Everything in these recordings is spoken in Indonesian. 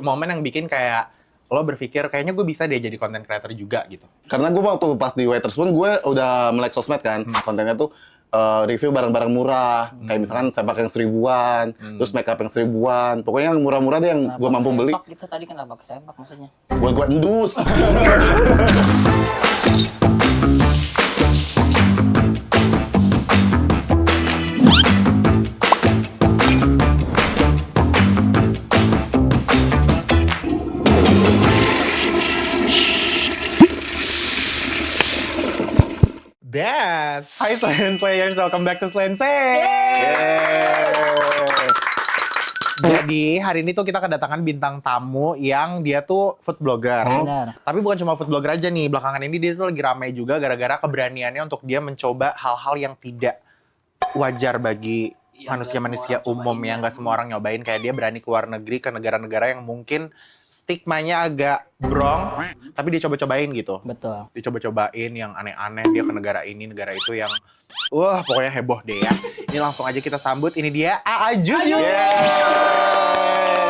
momen yang bikin kayak lo berpikir kayaknya gue bisa deh jadi content creator juga gitu? Karena gue waktu pas di Waiters pun gue udah melek sosmed kan. Kontennya tuh review barang-barang murah. Kayak misalkan sepak yang 1000-an, terus makeup yang 1000-an. Pokoknya yang murah-murah deh yang gue mampu beli. Sepak gitu tadi kenapa ke sepak maksudnya? Gue endus. Best! Hai Slayers, welcome back to Slense! Jadi hari ini tuh kita kedatangan bintang tamu yang dia tuh food blogger. Benar. Tapi bukan cuma food blogger aja nih, belakangan ini dia tuh lagi ramai juga gara-gara keberaniannya untuk dia mencoba hal-hal yang tidak wajar bagi manusia-manusia umum yang nggak semua orang nyobain. Kayak dia berani keluar negeri ke negara-negara yang mungkin stigmanya agak Bronx, tapi dia coba-cobain gitu. Betul. Dicoba-cobain yang aneh-aneh, dia ke negara ini, negara itu yang wah pokoknya heboh deh ya. Ini langsung aja kita sambut, ini dia Aa Juju.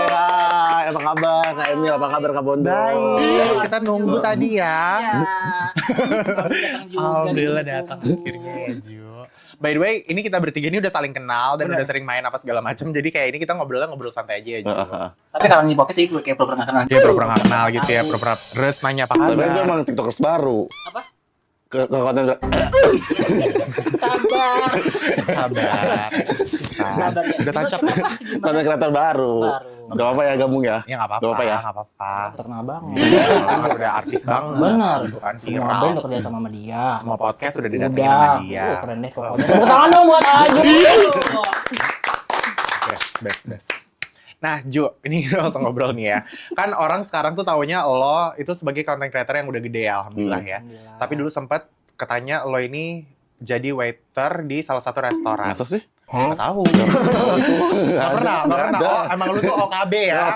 Hai, apa kabar Kak Emil, apa kabar Kak Bondo? Baik, kita nunggu tadi ya. Ya. Alhamdulillah datang akhirnya ya Ju. By the way, ini kita bertiga ini udah saling kenal dan udah sering main apa segala macam. Jadi kayak ini kita ngobrol santai aja ya Ju. Tapi kalau di podcast sih gue kayak pernah kenal. Dia pura-pura gak kenal gitu ya, pura-pura res nanya apa Tapi gue kabar. emang tiktokers baru. Apa? Ke konten Sabar. Sabar. Sabar ya. Udah touch up. konten kreator baru. Gak apa-apa ya gabung ya? Ya nggak apa-apa. Gak apa ya? Nggak apa-apa. Terkenal banget. Udah artis banget. Benar. Gitu kan, Semua viral. band udah kerja sama dia. Semua podcast udah didatengin sama Udah. dia. Keren deh pokoknya. Tepuk tangan dong buat Aju. Best. Nah, Ju, ini kita langsung ngobrol nih ya. Kan orang sekarang tuh taunya lo itu sebagai content creator yang udah gede ya, alhamdulillah ya. Tapi dulu sempat katanya lo ini jadi waiter di salah satu restoran. Masa sih? Nggak tahu. Nggak pernah. Oh, emang lu tuh OKB ya?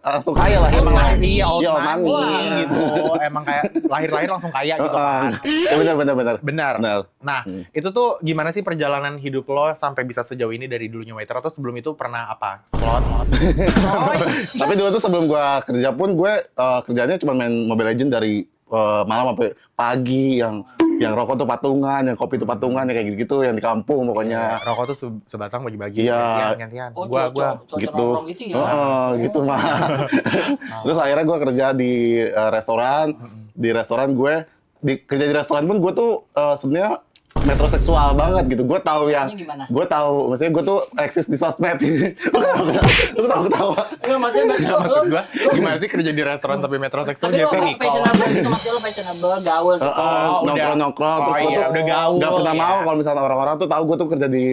Langsung kaya lah. Emang Emang iya, old Iya, money money. gitu. Emang kayak lahir-lahir langsung kaya gitu kan. Ya benar. Benar. Nah, itu tuh gimana sih perjalanan hidup lo sampai bisa sejauh ini dari dulunya waiter atau sebelum itu pernah apa? Slot? Tapi dulu tuh sebelum gua kerja pun gue kerjanya cuma main Mobile Legends dari malam sampai pagi yang rokok tuh patungan, yang kopi tuh patungan, ya kayak gitu yang di kampung pokoknya. Rokok tuh sebatang bagi-bagi. Iya. Gantian. Oh, Gua Gitu. nongkrong gitu ya. Gitu mah. Terus akhirnya gue kerja di restoran. Di restoran gue kerja di restoran pun gue tuh sebenarnya metroseksual banget gitu. Gue tahu yang Maksudnya gimana? gue tahu, maksudnya gue tuh eksis di sosmed. Lu ketawa. Enggak maksudnya maksud gua gimana sih kerja di restoran tapi metroseksual tapi jadi lo Nicole. fashionable gitu, maksudnya lo fashionable, gaul gitu. Nongkrong terus gue tuh udah gaul. nggak pernah ya. mau kalau misalnya orang-orang tuh tahu gue tuh kerja di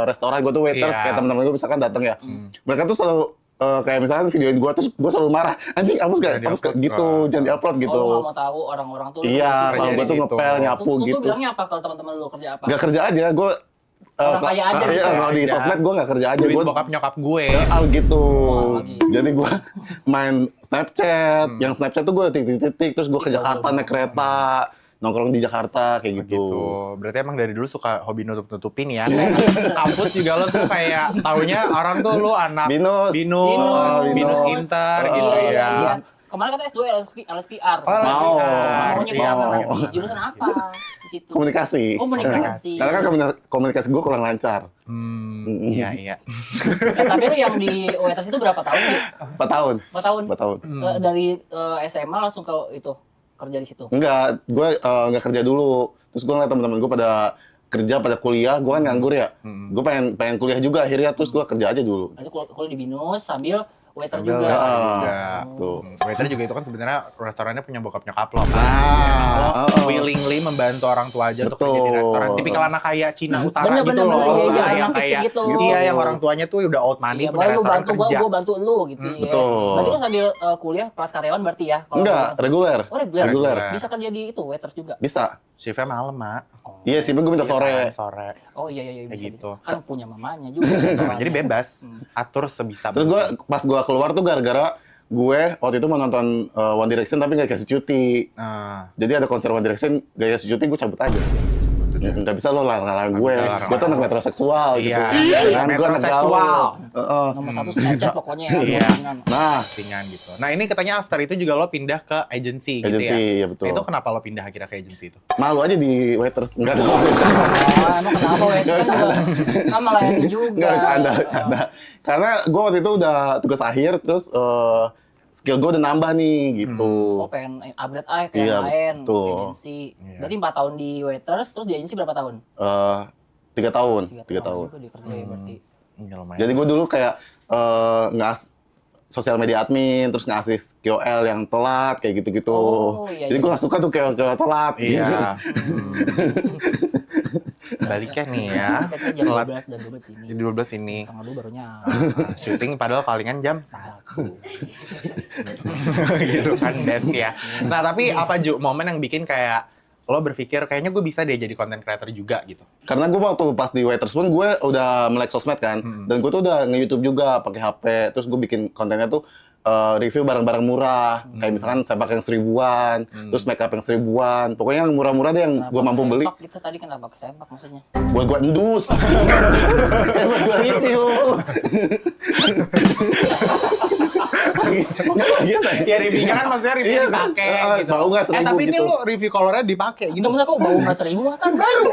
restoran, gue tuh waiters, Iya. kayak teman-teman gue misalkan datang ya, mereka tuh selalu kayak misalnya videoin gue, terus gue selalu marah, anjing hapus gak gitu, jangan diupload gitu. Oh, nggak mau tahu orang-orang tuh. Iya, kerja kalau di gue tuh situ. ngepel nyapu Terus lu gitu. bilangnya apa kalau teman-teman lu kerja apa? Gak kerja aja, gue Orang kaya aja gitu iya, ya? kalau di Kerja. sosmed gue gak kerja aja, Duit gue bokap nyokap gue. gitu. gitu. Jadi gue main Snapchat, yang Snapchat tuh gue titik-titik, terus gue ke Jakarta naik kereta, nongkrong di Jakarta kayak gitu. Gitu. Berarti emang dari dulu suka hobi nutup-nutupin ya. Kampus juga lo tuh kayak taunya orang tuh lu anak Binus. binus inter gitu Iya, ya. iya. Kemarin kata S2 LSPR. Mau. Maunya di Mau. apa? Jurusan apa di situ? Komunikasi. Komunikasi. Karena kan komunikasi gue kurang lancar. Iya. Tapi lu yang di Waiters itu berapa tahun sih? 4 tahun. 4 tahun. 4 tahun. Dari SMA langsung ke itu kerja di situ. Enggak, gue nggak kerja dulu. Terus gue ngeliat teman-teman gue pada kerja, pada kuliah, gue kan nganggur ya. Gue pengen kuliah juga akhirnya, terus gue kerja aja dulu. Lalu kuliah di Binus sambil waiter Sambil juga. Tuh. Waiter juga itu kan sebenarnya restorannya punya bokap nyokap lo kan. Nah, Lo willingly membantu orang tua aja untuk kerja di Betul. restoran. Tipikal anak kaya Cina Utara Bener, gitu bener, loh. bener, iya, yang emang kayak gitu. iya yang orang tuanya tuh udah old money Iya, punya boleh lu restoran bantu kerja. gua bantu lu gitu ya. betul. Berarti lu sambil kuliah kelas karyawan berarti ya? Kalau Enggak, gua- reguler. Oh, reguler. Reguler. Bisa kerja di itu waiters juga. Bisa. Shiftnya malam, Mak. Iya sih, gue minta sore. Sore. Oh iya Kayak bisa, gitu. bisa. Kan punya mamanya juga. Nah, restorannya. jadi bebas, atur sebisa. Terus gue pas gue keluar tuh gara-gara gue waktu itu mau nonton One Direction tapi nggak dikasih cuti. Nah, Jadi ada konser One Direction, gak dikasih cuti, gue cabut aja. Nggak bisa lo larang-larang gue. bisa larang-larang. Gue tuh anak metroseksual gitu. Iya, Kan gue anak metroseksual. gaul. Heeh. Nomor 1 Snapchat pokoknya ya. Iya. postingan. Nah, Postingan gitu. Nah ini katanya after itu juga lo pindah ke agency gitu agency, ya? ya betul. Nah, itu kenapa lo pindah akhirnya ke agency itu? malu aja di waiters. Enggak tahu. Emang kenapa weh? Kan melayani juga. Enggak, bercanda. Karena gue waktu itu udah tugas akhir, terus skill gue udah nambah nih, gitu. Oh pengen upgrade aja ke Iya, yang lain. betul. Agency. Iya. Berarti 4 tahun di waiters, terus di agency berapa tahun? 3 tahun. 3 tahun. juga dikerjain berarti. Ya, lumayan. Jadi gue dulu kayak sosial media admin, terus ngasih KOL yang telat, kayak gitu-gitu. Oh, iya, Jadi iya. gue gak suka tuh KOL telat. Iya. Baliknya nih ya. Kayaknya jam Telat. 12 jam 12 sini. Jadi 12 ini. Setengah 2 baru nyampe. Syuting padahal palingan jam 1. Gitu kan Des ya. Nah tapi apa Ju, momen yang bikin kayak lo berpikir kayaknya gue bisa deh jadi content creator juga gitu? Karena gue waktu pas di waiters pun gue udah melek sosmed kan, dan gue tuh udah nge-YouTube juga pakai HP, terus gue bikin kontennya tuh review barang-barang murah, kayak misalkan sepak yang 1000-an, terus makeup yang 1000-an, pokoknya yang murah-murah deh yang gue mampu beli. Kesempak gitu tadi kenapa kesempak maksudnya? Buat gue endus, buat gue review. Ya reviewnya kan maksudnya review Iya, dipakai gitu. bau nggak 1000 tapi ini gitu. lo review colornya dipakai gitu. Gimana kok bau nggak 1000 mah kan baru.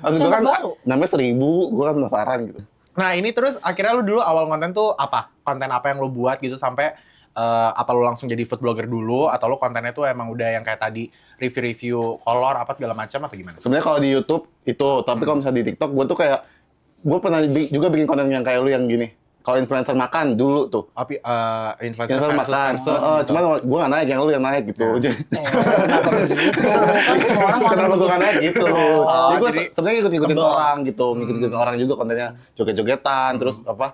Maksud gue kan Baru. namanya 1000, gue kan penasaran gitu. Nah ini terus akhirnya lo dulu awal konten tuh apa? Konten apa yang lo buat gitu sampai apa lo langsung jadi food blogger dulu atau lo kontennya tuh emang udah yang kayak tadi review-review color apa segala macam atau gimana? Sebenarnya kalau di YouTube itu, tapi kalau misalnya di TikTok, gue tuh kayak gue pernah juga bikin konten yang kayak lu yang gini. Kalau influencer makan dulu tuh. Tapi influencer Influencer makan. versus gitu. Cuman gue gak naik, yang lu yang naik gitu. Kenapa begitu? Kan semua orang Kenapa ngomong gue gak naik gitu? Jadi gue jadi sebenarnya ikut-ikutin sebel. orang gitu, ngikut-ikutin orang juga kontennya joget-jogetan, terus apa?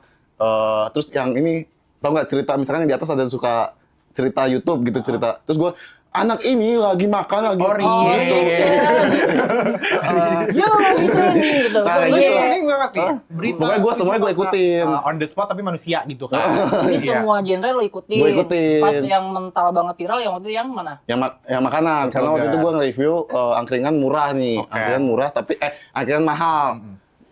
Terus yang ini tau nggak cerita misalkan yang di atas ada suka cerita YouTube gitu cerita. Terus gue anak ini lagi makan lagi. Oh, iya. Yo, gitu nih gitu. Nah, kayak Iya. gitu. Ini banget nih. Berita. Pokoknya gue semuanya gue ikutin. On the spot tapi manusia gitu kan. Jadi Iya. semua genre lo ikutin. Gue ikutin. Pas yang mental banget viral yang waktu itu yang mana? Yang makanan, karena waktu itu gue nge-review angkringan murah nih, Oke. angkringan murah tapi angkringan mahal,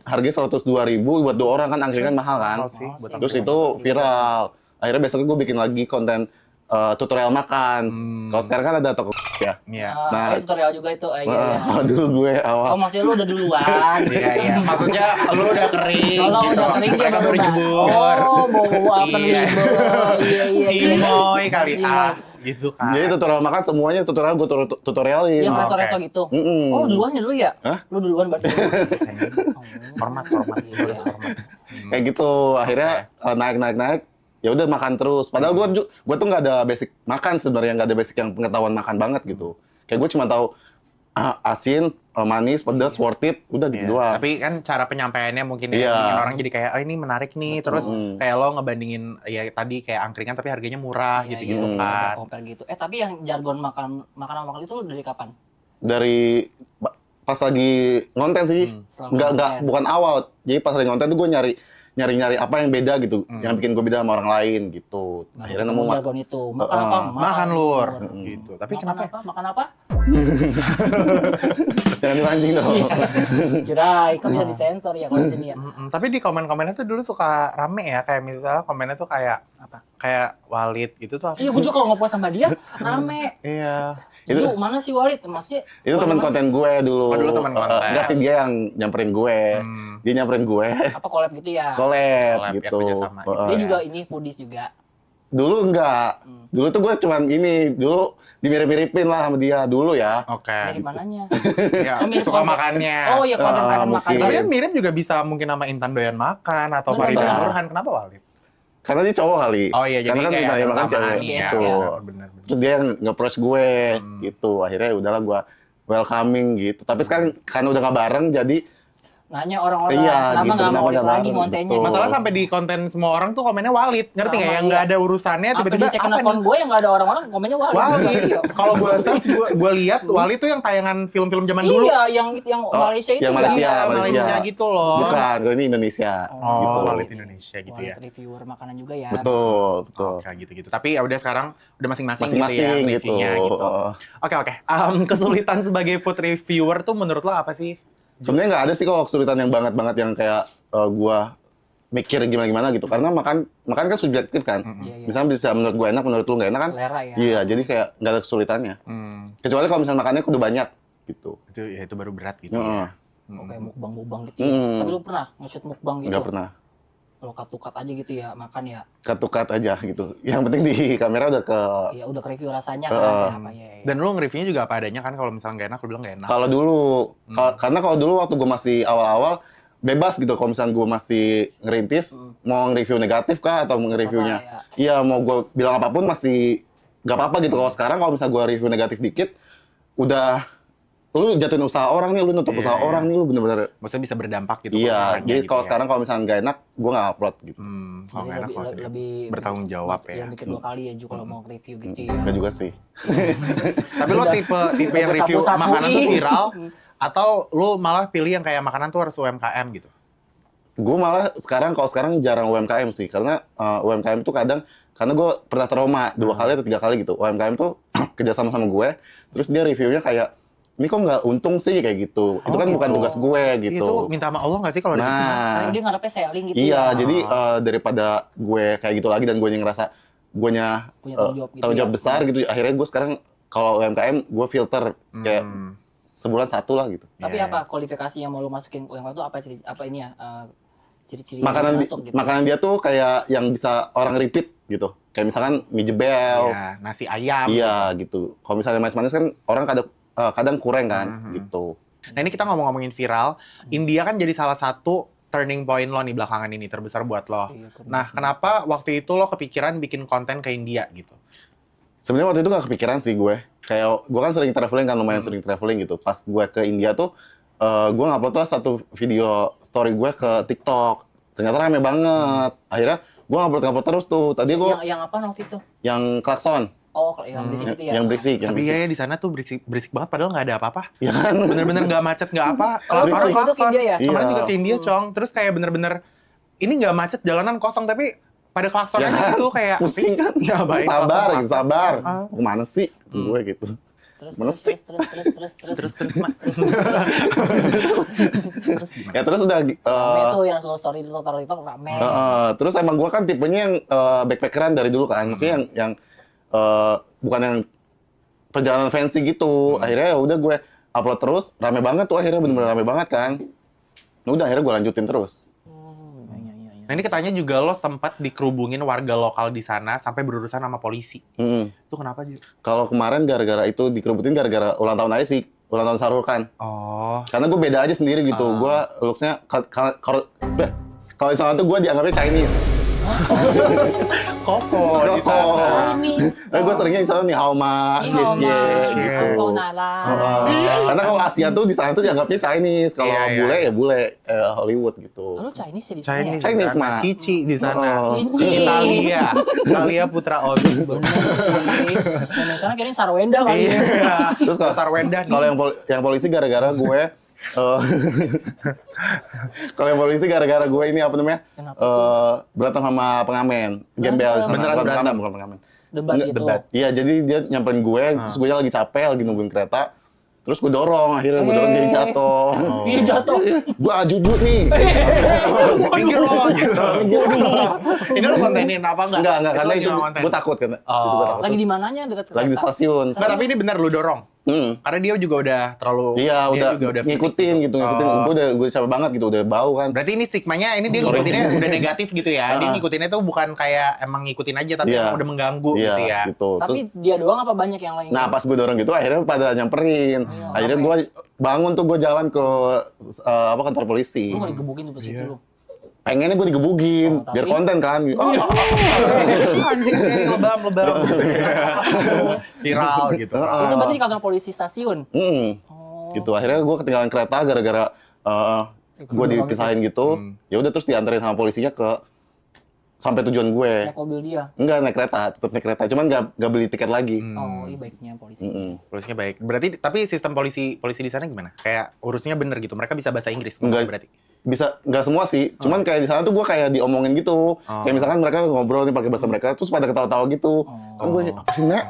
harganya 102.000 buat 2 orang kan angkringan mahal kan, Mahal sih, buat terus angkringan. itu viral, akhirnya besoknya gue bikin lagi konten tutorial makan, kalau sekarang kan ada toko ya, Iya. Nah, Tutorial juga itu. Iya, iya. kalau dulu gue awal, Oh maksudnya lu udah duluan. Iya, iya. Maksudnya lu udah kering Kalau gitu. udah kering dia Mereka baru baru dah. jebur. Oh, bawa apa Iya. libur. Iya, iya. Cimoy kali Cimoy. gitu kan. jadi tutorial makan semuanya tutorial gue tutorialin, Yang Oke. reso-reso gitu. Mm-mm. Oh, duluan ya dulu ya? Hah? Lu duluan berarti. Format tulis format. kayak gitu, akhirnya naik, ya udah makan terus. Padahal gue tuh nggak ada basic makan sebenarnya, nggak ada basic yang pengetahuan makan banget gitu. Kayak gue cuma tahu asin, manis, pedas, worth it, udah gitu Iya. doang. Tapi kan cara penyampaiannya mungkin ya, Iya. bikin orang jadi kayak, oh ini menarik nih. Terus kayak lo ngebandingin ya tadi kayak angkringan tapi harganya murah Iya, gitu-gitu iya, kan. compare gitu. Tapi yang jargon makanan itu dari kapan? Dari pas lagi ngonten sih, Selama nggak ngonten. bukan awal. Jadi pas lagi ngonten tuh gue nyari apa yang beda gitu, yang bikin gue beda sama orang lain gitu. Akhirnya nemu jargon itu. Makan apa? Makan lur gitu. Tapi Makan kenapa? apa? Makan apa? jangan dipancing dong. Kirain kan bisa disensor ya kalau di sini ya. Tapi di komen-komennya tuh dulu suka rame ya, kayak misalnya komennya tuh kayak Apa? kayak Walid gitu tuh apa? Iya, gue juga kalau ngepost sama dia rame. Iya. Itu- Lu mana sih Walid? Maksudnya Itu teman konten gue dulu. Oh, dulu teman konten. Enggak sih, dia yang nyamperin gue. Dia nyamperin gue. apa collab gitu ya? Collab, ya, gitu. kerjasama gitu. Dia ya. juga ini foodies juga. Dulu enggak. Dulu tuh gue cuman ini, dulu dimirip-miripin lah sama dia dulu ya. Oke. Dari mananya? Ya, Oh, mirip suka konten. makannya. Oh iya, konten-konten mungkin. makan. Tapi kan mirip juga bisa mungkin sama Intan Doyan Makan atau Bener. Farida Nurhan. Kenapa Walid? Karena dia cowok kali. Oh iya, jadi Karena kan kayak Intan Doyan Makan kesamaan cewek. ya. Gitu. Iya. Bener. Terus dia yang nge-press gue gitu. Akhirnya udahlah gue welcoming gitu. Tapi sekarang karena udah gak bareng jadi Nanya orang-orang Iya, kenapa gitu, nggak mau kenapa Walid nggak lagi bareng, kontennya? betul. Masalah sampai di konten semua orang tuh komennya Walid, ngerti nggak? Sama, Yang nggak iya. ada urusannya Sampai tiba-tiba di second apa account nih? gue yang nggak ada orang-orang komennya Walid. Walid. Iya. Kalau gue search, gue lihat Walid tuh yang tayangan film-film zaman dulu. Iya, yang Malaysia itu. yang ya. Malaysia, Iya, Malaysia. gitu loh. bukan, kalau ini Indonesia Oh, gitu. Walid Indonesia gitu Walid ya. reviewer makanan juga ya. Betul. Oke, gitu-gitu. Tapi ya udah sekarang udah masing-masing, Masing-masing gitu gitu. ya, reviewnya gitu. Oke. Kesulitan sebagai food reviewer tuh menurut lo apa sih? Sebenarnya nggak ada sih kalau kesulitan yang banget yang kayak gua mikir gimana gitu. Karena makan kan subjektif kan. Iya, iya. Misalnya bisa menurut gua enak, menurut lu nggak enak kan? Selera ya. Iya, jadi kayak nggak ada kesulitannya. Kecuali kalau misalnya makannya kudu banyak gitu. Itu baru berat gitu Heeh. ya. Oke, mukbang gitu ya. Tapi lu pernah nge-shoot mukbang gitu? Nggak pernah. Kalau cut aja gitu ya, makan ya. Cut aja gitu. Yang penting di kamera udah ke. Ya udah ke review rasanya kan kayak apa ya. Dan lu nge-reviewnya juga apa adanya kan, kalau misalnya nggak enak lu bilang nggak enak. Kalau dulu, karena kalau dulu waktu gue masih awal-awal bebas gitu. Kalau misalnya gue masih ngerintis, mau nge-review negatif kah atau nge-reviewnya, iya mau gue bilang apapun masih nggak apa-apa gitu. Kalau sekarang kalau misalnya gue review negatif dikit, udah lu jatuhin usaha orang nih, lu nutup Iya, usaha iya. orang nih, lu bener-bener. Maksudnya bisa berdampak gitu. Iya, usahanya jadi gitu kalau ya. sekarang kalau misalnya nggak enak, gue nggak upload gitu. Kalau nggak enak maksudnya lebih bertanggung jawab ya. Iya, mikir 2 kali ya Ju kalau mau review gitu ya. Nggak juga sih. Tapi lo tipe yang Udah review sapu-sapuin. makanan tuh viral, atau lu malah pilih yang kayak makanan tuh harus UMKM gitu? Gue malah kalau sekarang jarang UMKM sih, karena UMKM tuh kadang, karena gue pernah trauma 2 kali atau 3 kali gitu. UMKM tuh kerjasama sama gue, terus dia reviewnya kayak, ini kok nggak untung sih kayak gitu. Itu kan bukan tugas gue gitu. Itu minta sama Allah nggak sih kalau ada gitu? Saya dia ngarepnya selling gitu Iya, ya. jadi daripada gue kayak gitu lagi dan gue yang ngerasa gue Punya tanggung jawab gitu tanggung ya. jawab besar gitu. Akhirnya gue sekarang kalau UMKM gue filter kayak sebulan 1 lah gitu. Tapi Iya. apa kualifikasi yang mau lu masukin UMKM itu apa ini ya? Ciri-ciri yang Makanan masuk gitu. makanan dia tuh kayak yang bisa orang repeat gitu. Kayak misalkan mie jebel. Iya, nasi ayam. Iya gitu. Kalau misalnya manis-manis kan orang kadang kurang kan gitu. Nah ini kita ngomongin viral, India kan jadi salah satu turning point lo nih belakangan ini, terbesar buat lo. Iya, keren Nah kenapa waktu itu lo kepikiran bikin konten ke India gitu? Sebenarnya waktu itu gak kepikiran sih gue. Kayak gue kan sering traveling kan, lumayan sering traveling gitu. Pas gue ke India tuh, gue ngupload lah satu video story gue ke TikTok. Ternyata rame banget. Akhirnya gue ngupload terus tuh. Tadi gue Yang apa waktu itu? yang klakson, Oh, yang berisik itu ya. yang berisik, Tapi ya di sana tuh berisik banget padahal nggak ada apa-apa. Ya kan? Bener-bener nggak macet, nggak apa. Kalau Berisik. itu ke India ya? Kemarin Iya. juga ke India, Cong. Terus kayak bener-bener, ini nggak macet, jalanan kosong, tapi pada klakson Ya aja kan? gitu kayak Pusing. ya baik. Sabar gitu, sabar. Ah. Mau kemana sih? Gue gitu. Terus Mana sih? Terus Mak. Ya terus udah Rame tuh yang lo story lo taruh TikTok rame. terus emang gue kan tipenya yang backpackeran dari dulu kan. Maksudnya yang bukan yang perjalanan fancy gitu. Akhirnya ya udah gue upload terus, rame banget tuh akhirnya, bener-bener rame banget kan. Udah akhirnya gue lanjutin terus. Nah ini katanya juga lo sempat dikerubungin warga lokal di sana sampai berurusan sama polisi. Mm. Itu kenapa Ju? Kalau kemarin gara-gara itu dikerubutin gara-gara ulang tahun aja sih, ulang tahun Sarul kan. Oh. Karena gue beda aja sendiri gitu. Gue looks-nya kalau di sana tuh gue dianggapnya Chinese. Koko di sana. Gue seringnya di sana nih how much, yes gitu. Oh, nala. Karena kalau Asia tuh di sana tuh dianggapnya Chinese, kalau Iya, iya. bule ya bule Hollywood gitu. Lu Chinese ya di sana ya? Chinese, Chinese, di sana. Mak. Cici di sana. Oh. Cici. Italia Putra Otis. Di sana kirain Sarwenda kali ya. Iya. Terus kalau Sarwenda nih. kalau yang polisi gara-gara gue kalau yang polisi gara-gara gue ini apa namanya? Kenapa Berantem sama pengamen. Gembel di sana. Beneran Bukan berantem? pengamen, bukan pengamen. Debat Enggak, gitu. debat. Iya, jadi dia nyamperin gue, terus gue lagi capek, lagi nungguin kereta. Terus gue dorong, akhirnya gue dorong jadi jatuh. Iya jatuh. Gue ajujut nih. Pinggir lo gitu. Ini lo kontenin apa enggak? Enggak, karena itu konten. gue takut kan. Itu gue takut. Lagi Terus di mananya dekat lagi di kereta? stasiun. Enggak, tapi ini benar lu dorong. Karena dia juga udah terlalu Iya, dia udah juga fisik ngikutin gitu, ngikutin. Oh. Gue capek banget gitu, udah bau kan. Berarti ini stigmanya ini dia ngikutinnya udah negatif gitu ya. Dia ngikutinnya tuh bukan kayak emang ngikutin aja tapi Iya. emang udah mengganggu Iya, gitu ya. gitu. Tapi dia doang apa banyak yang lain? Nah, pas gue dorong gitu, akhirnya pada nyamperin. Akhirnya gue bangun tuh, gue jalan ke kantor polisi. Lu nggak digebukin tuh pas itu lu. Pengennya gue digebukin, Oh, tapi- biar konten kan. Anjing nih lebam. Viral gitu. Itu berarti di kantor polisi stasiun. Gitu. Akhirnya gue ketinggalan kereta gara-gara gue dipisahin gitu. Ya udah terus dianterin sama polisinya ke sampai tujuan gue. Naik mobil dia. Enggak naik kereta, tetap naik kereta. Cuman nggak beli tiket lagi. Oh, iya baiknya polisi. Polisinya baik. Berarti tapi sistem polisi di sana gimana? Kayak urusnya bener gitu. Mereka bisa bahasa Inggris Enggak. berarti. bisa nggak semua sih, cuman kayak di sana tuh gue kayak diomongin gitu, kayak misalkan mereka ngobrol nih pakai bahasa mereka, terus pada ketawa-tawa gitu, kan gue apa sih Nek?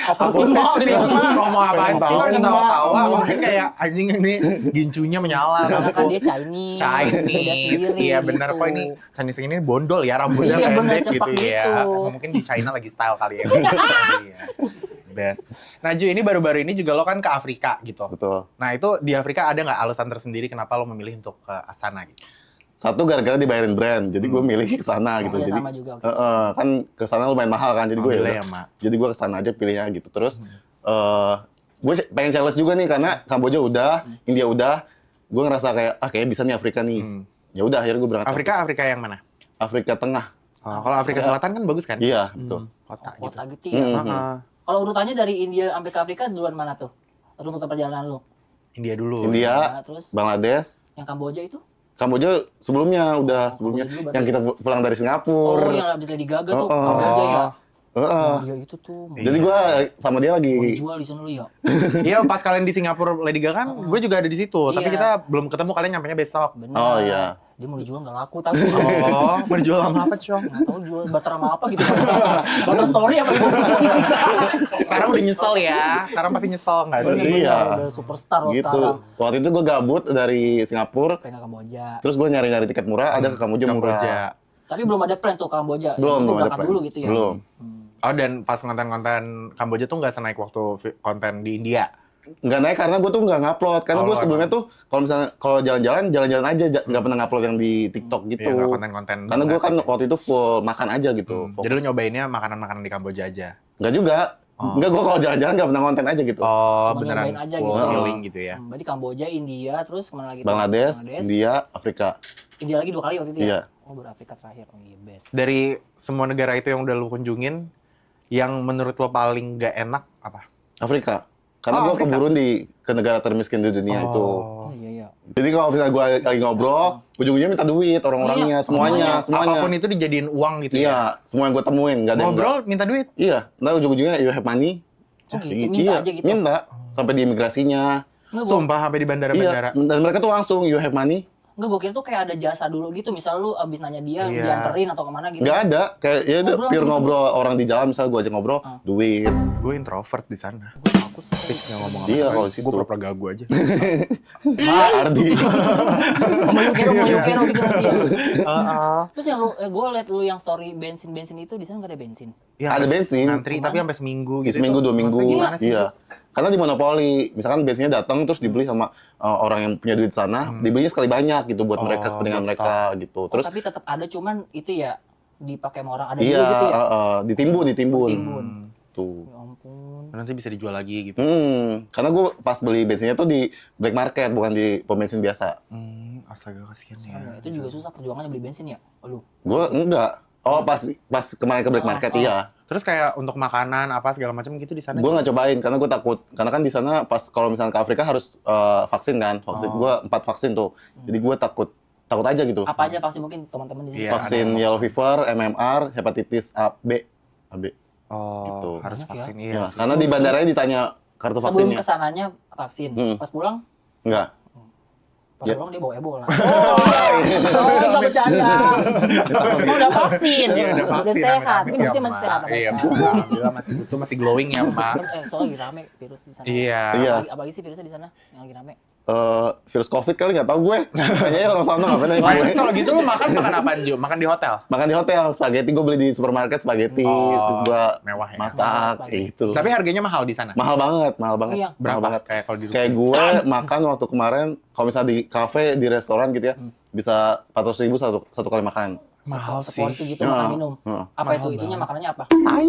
Apa sih mau sih ngomong apaan sih? Tahu, Ketawa-tawa, mungkin kayak anjing ini gincunya menyala. Karena kan dia Chinese. Beda sendiri Iya benar gitu. kok ini Chinese ini bondol ya rambutnya Iya, bener, pendek gitu cepak ya. gitu. Mungkin di China lagi style kali ya. Iya. Best. Nah Ju, ini baru-baru ini juga lo kan ke Afrika gitu. Betul. Nah itu di Afrika ada nggak alasan tersendiri kenapa lo memilih untuk ke sana gitu? Satu gara-gara dibayarin brand, jadi gue milih ke sana gitu. Iya, Jadi sama juga. kan ke sana lumayan mahal kan, jadi gue Alhamdulillah ya ya, Mak. jadi gue ke sana aja pilihnya gitu. Terus gue pengen challenge juga nih karena Kamboja udah, India udah, gue ngerasa kayak kayaknya bisa nih Afrika nih. Ya udah akhirnya gue berangkat Afrika yang mana? Afrika Tengah. Kalau Afrika Selatan kan bagus kan? Iya, betul. Kota gitu. Kota gitu ya. Heeh. Kalau urutannya dari India sampai ke Afrika duluan mana tuh? Runtutan perjalanan lu? India dulu. India, Nah, terus Bangladesh, yang Kamboja itu? Kamboja sebelumnya Kamboja sebelumnya dulu berarti. yang kita pulang dari Singapura. Oh, yang habis Lady Gaga tuh, Oh, oh. Kamboja ya. Heeh. Dia itu tuh. Jadi gue sama dia Mau lagi. dijual di sana lu ya. Iya pas kalian di Singapura Lady Gaga kan, gue juga ada di situ. Tapi Iya. kita belum ketemu, kalian nyampenya besok. Benar. Oh, iya. Dia mau dijual nggak laku tapi. Oh, mau dijual sama apa, Cong? Nggak tahu jual barter sama apa gitu. Barter story apa gitu. Sekarang udah nyesel ya. Sekarang pasti nyesel nggak sih? Bener. Iya. Udah superstar lo Gitu. sekarang. Waktu itu gue gabut dari Singapura, Pengen ke Kamboja. terus gue nyari-nyari tiket murah, ada ke Kamboja murah. Kamboja. Tapi belum ada plan tuh Kamboja. Belum Itu ada berangkat plan. dulu gitu ya. Belum. Oh dan pas konten-konten Kamboja tuh nggak senaik waktu konten di India. Nggak naik karena gue tuh nggak ngupload. Karena Oh, gue sebelumnya tuh kalau misalnya kalau jalan-jalan aja, nggak pernah ngupload yang di TikTok gitu. Iya, nggak konten-konten. Karena gue banget kan ya. waktu itu full makan aja gitu. Jadi lu nyobainnya makanan-makanan di Kamboja aja. Nggak juga. Nggak, gue kalau jalan-jalan nggak pernah konten aja gitu. Oh, Cuma beneran nyobain aja full gitu. healing gitu ya. Berarti Kamboja, India, terus kemana lagi? tuh? Bangladesh, India, Afrika. India lagi 2 kali waktu itu ya? Iya. Oh, baru Afrika terakhir. Oh iya, best. Dari semua negara itu yang udah lu kunjungin, yang menurut lo paling gak enak apa? Afrika. Karena Oh, gue ke Afrika. Burundi, ke negara termiskin di dunia itu. Oh iya, iya. Jadi kalau misalnya gue lagi ngobrol, ujung-ujungnya minta duit orang-orangnya, Iya, semuanya. Apapun itu dijadiin uang gitu ya. Iya, semua yang gue temuin, nggak ada yang nggak. Ngobrol minta duit. Iya, ntar ujung-ujungnya you have money. Oh gitu, minta Iya, aja gitu. minta. Sampai di imigrasinya. Nggak, Sumpah sampai di Iya, bandara-bandara. dan mereka tuh langsung you have money. Enggak, gue kira tuh kayak ada jasa dulu gitu. Misal lu abis nanya dia, Iya. dianterin atau kemana gitu. Nggak ada, kayak ya itu Ngobrol pure langsung. ngobrol orang di jalan, misalnya gue ajak ngobrol, duit. Gue introvert di sana. Gue takut sih. Fix nggak ngomong apa. Iya, kalau di situ. Gue pura-pura gagu aja. Ardi. Mau yukero gitu nanti ya. Heeh. Terus yang lu, gue liat lu yang story bensin itu di sana nggak ada bensin. Ya, Ada bensin. Ngantri tapi sampai seminggu Di gitu. seminggu, Itu 2 minggu. maksudnya gimana sih? Iya. Karena di monopoli, misalkan bensinnya datang terus dibeli sama orang yang punya duit sana, dibelinya sekali banyak gitu buat mereka, Oh, kepentingan buat mereka gitu. Oh, Terus tapi tetap ada, cuman itu ya dipakai sama orang ada iya, dulu gitu ya. ditimbun. Ditimbun. Tuh. Ya ampun. Nanti bisa dijual lagi gitu. Karena gue pas beli bensinnya tuh di black market, bukan di pom bensin biasa. Astaga kasihan ya. Sama, itu juga susah perjuangannya beli bensin ya. Lu. Gue enggak. Oh, pas kemarin ke black market, iya. Terus kayak untuk makanan apa segala macam gitu di sana. Gue nggak cobain karena gue takut. Karena kan di sana pas kalau misalnya ke Afrika harus vaksin kan. Vaksin gue 4 vaksin tuh. Jadi gue takut aja gitu. Apa aja pasti mungkin teman-teman di sini. Iya, Vaksin ada. yellow fever, MMR, hepatitis A, B. Oh, Gitu. harus Banyak ya. vaksin Iya, iya. karena di bandaranya ditanya kartu Sebelum vaksinnya. kesananya vaksin, pas pulang, Enggak. pas Ya. pulang dia bawa Ebola. Oh, nggak bercanda. Udah vaksin, Iya, udah udah vaksin. sehat. amit-amit Ini ya, mesti masih Mak. sehat. Iya, sampai sekarang. alhamdulillah masih glowing ya, Mak. Soalnya lagi rame virus di sana. Iya. Iya. Apalagi sih virusnya di sana yang lagi rame. Virus COVID kali nggak tahu gue. Kayaknya orang sana nggak pernah Wah, gue. kalau gitu lu makan apaan, Ju? Makan di hotel? Makan di hotel, spaghetti gue beli di supermarket spaghetti, Oh, terus gue mewah ya. masak Mewah kayak gitu. Tapi harganya mahal di sana. Mahal banget, mahal banget. Iya. Mahal Berapa? banget. Kayak kalau di Kayak gue makan waktu kemarin, kalau misalnya di kafe, di restoran gitu ya, bisa 400.000 satu kali makan. mahal sih. Seporsi gitu Heeh, makan minum. heeh. Apa Mahal itu? Itunya banget. makanannya apa? Tai.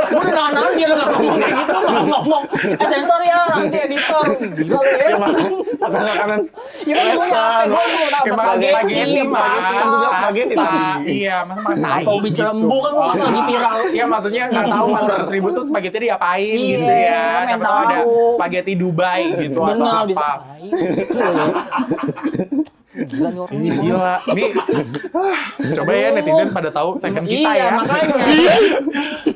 Gue udah nahan dia lu nggak ngomong kayak gitu, lu nggak ngomong. Sensor ya, nanti editor. Gila lu ya. Ya makanan. Ya kan punya apa? Gue mau tahu Ya, apa makan spaghetti. spaghetti, spaghetti, kan gue bilang spaghetti Pasta. tadi. Iya, masa makan tai. Apa ubi celembu kan gue lagi viral. Iya, maksudnya nggak tahu 400.000 tuh spaghetti diapain Iya, gitu ya. main Siapa tahu ada tahu. spaghetti Dubai gitu atau Benar bisa. apa. Gila nih orang Ini ini. gila. Nih, coba ya netizen pada tahu second kita Iya, ya. makanya.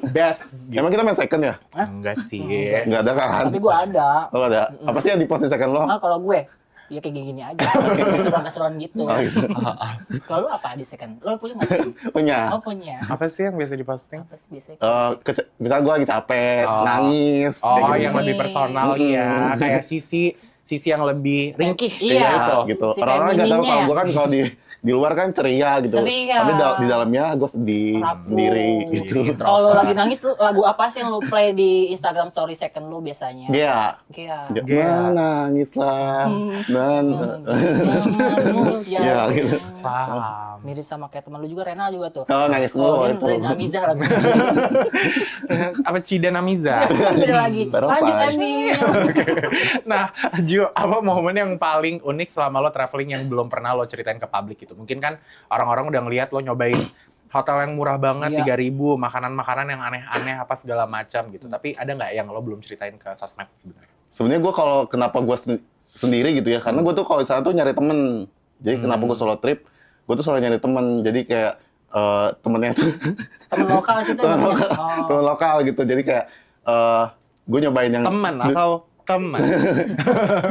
Best. Gitu. Emang kita main second ya? Enggak sih. Nggak ada kan? Tapi gue ada. Oh ada. Apa sih yang di post di second lo? Nah, kalau gue Ya kayak gini aja, keseruan-keseruan gitu. Oh, gitu. Kalau lu apa di second? Lu punya nggak? Punya. Oh punya. Apa sih yang biasa diposting? Apa sih biasanya? Misalnya gue lagi capek, Oh. nangis. Oh, kayak gitu. yang lebih personal ya, kayak sisi yang lebih ringkih. Iya. gitu. Si Orang-orang nggak tahu femininnya kalau ya. gue kan kalau di luar kan ceria gitu. Ceria. Tapi di dalamnya gue sedih Rapuh. sendiri gitu. Kalau lu lagi nangis, lu lagu apa sih yang lu play di Instagram story second lu biasanya? Iya. Iya. Menangislah. Ya, gitu. Paham. Mirip sama kayak teman lu juga, Rena juga tuh. Oh, nangis mulu itu. Rena Miza lagu. Apa Cida Namiza? Beda lagi. Barongsai. Lanjut Emil. Nah, Ju, apa momen yang paling unik selama lo traveling yang belum pernah lo ceritain ke publik gitu? Mungkin kan orang-orang udah ngeliat lo nyobain hotel yang murah banget, Iya. 3.000, makanan-makanan yang aneh-aneh apa segala macam gitu. Tapi ada nggak yang lo belum ceritain ke sosmed sebenarnya? Sebenarnya gue kalau kenapa gue sendiri gitu ya, karena gue tuh kalau di sana tuh nyari temen. Jadi kenapa gue solo trip, gue tuh selalu nyari temen. Jadi kayak temennya tuh Temen lokal situ. temen lokal, Oh. temen lokal gitu. Jadi kayak gue nyobain yang Temen atau temen?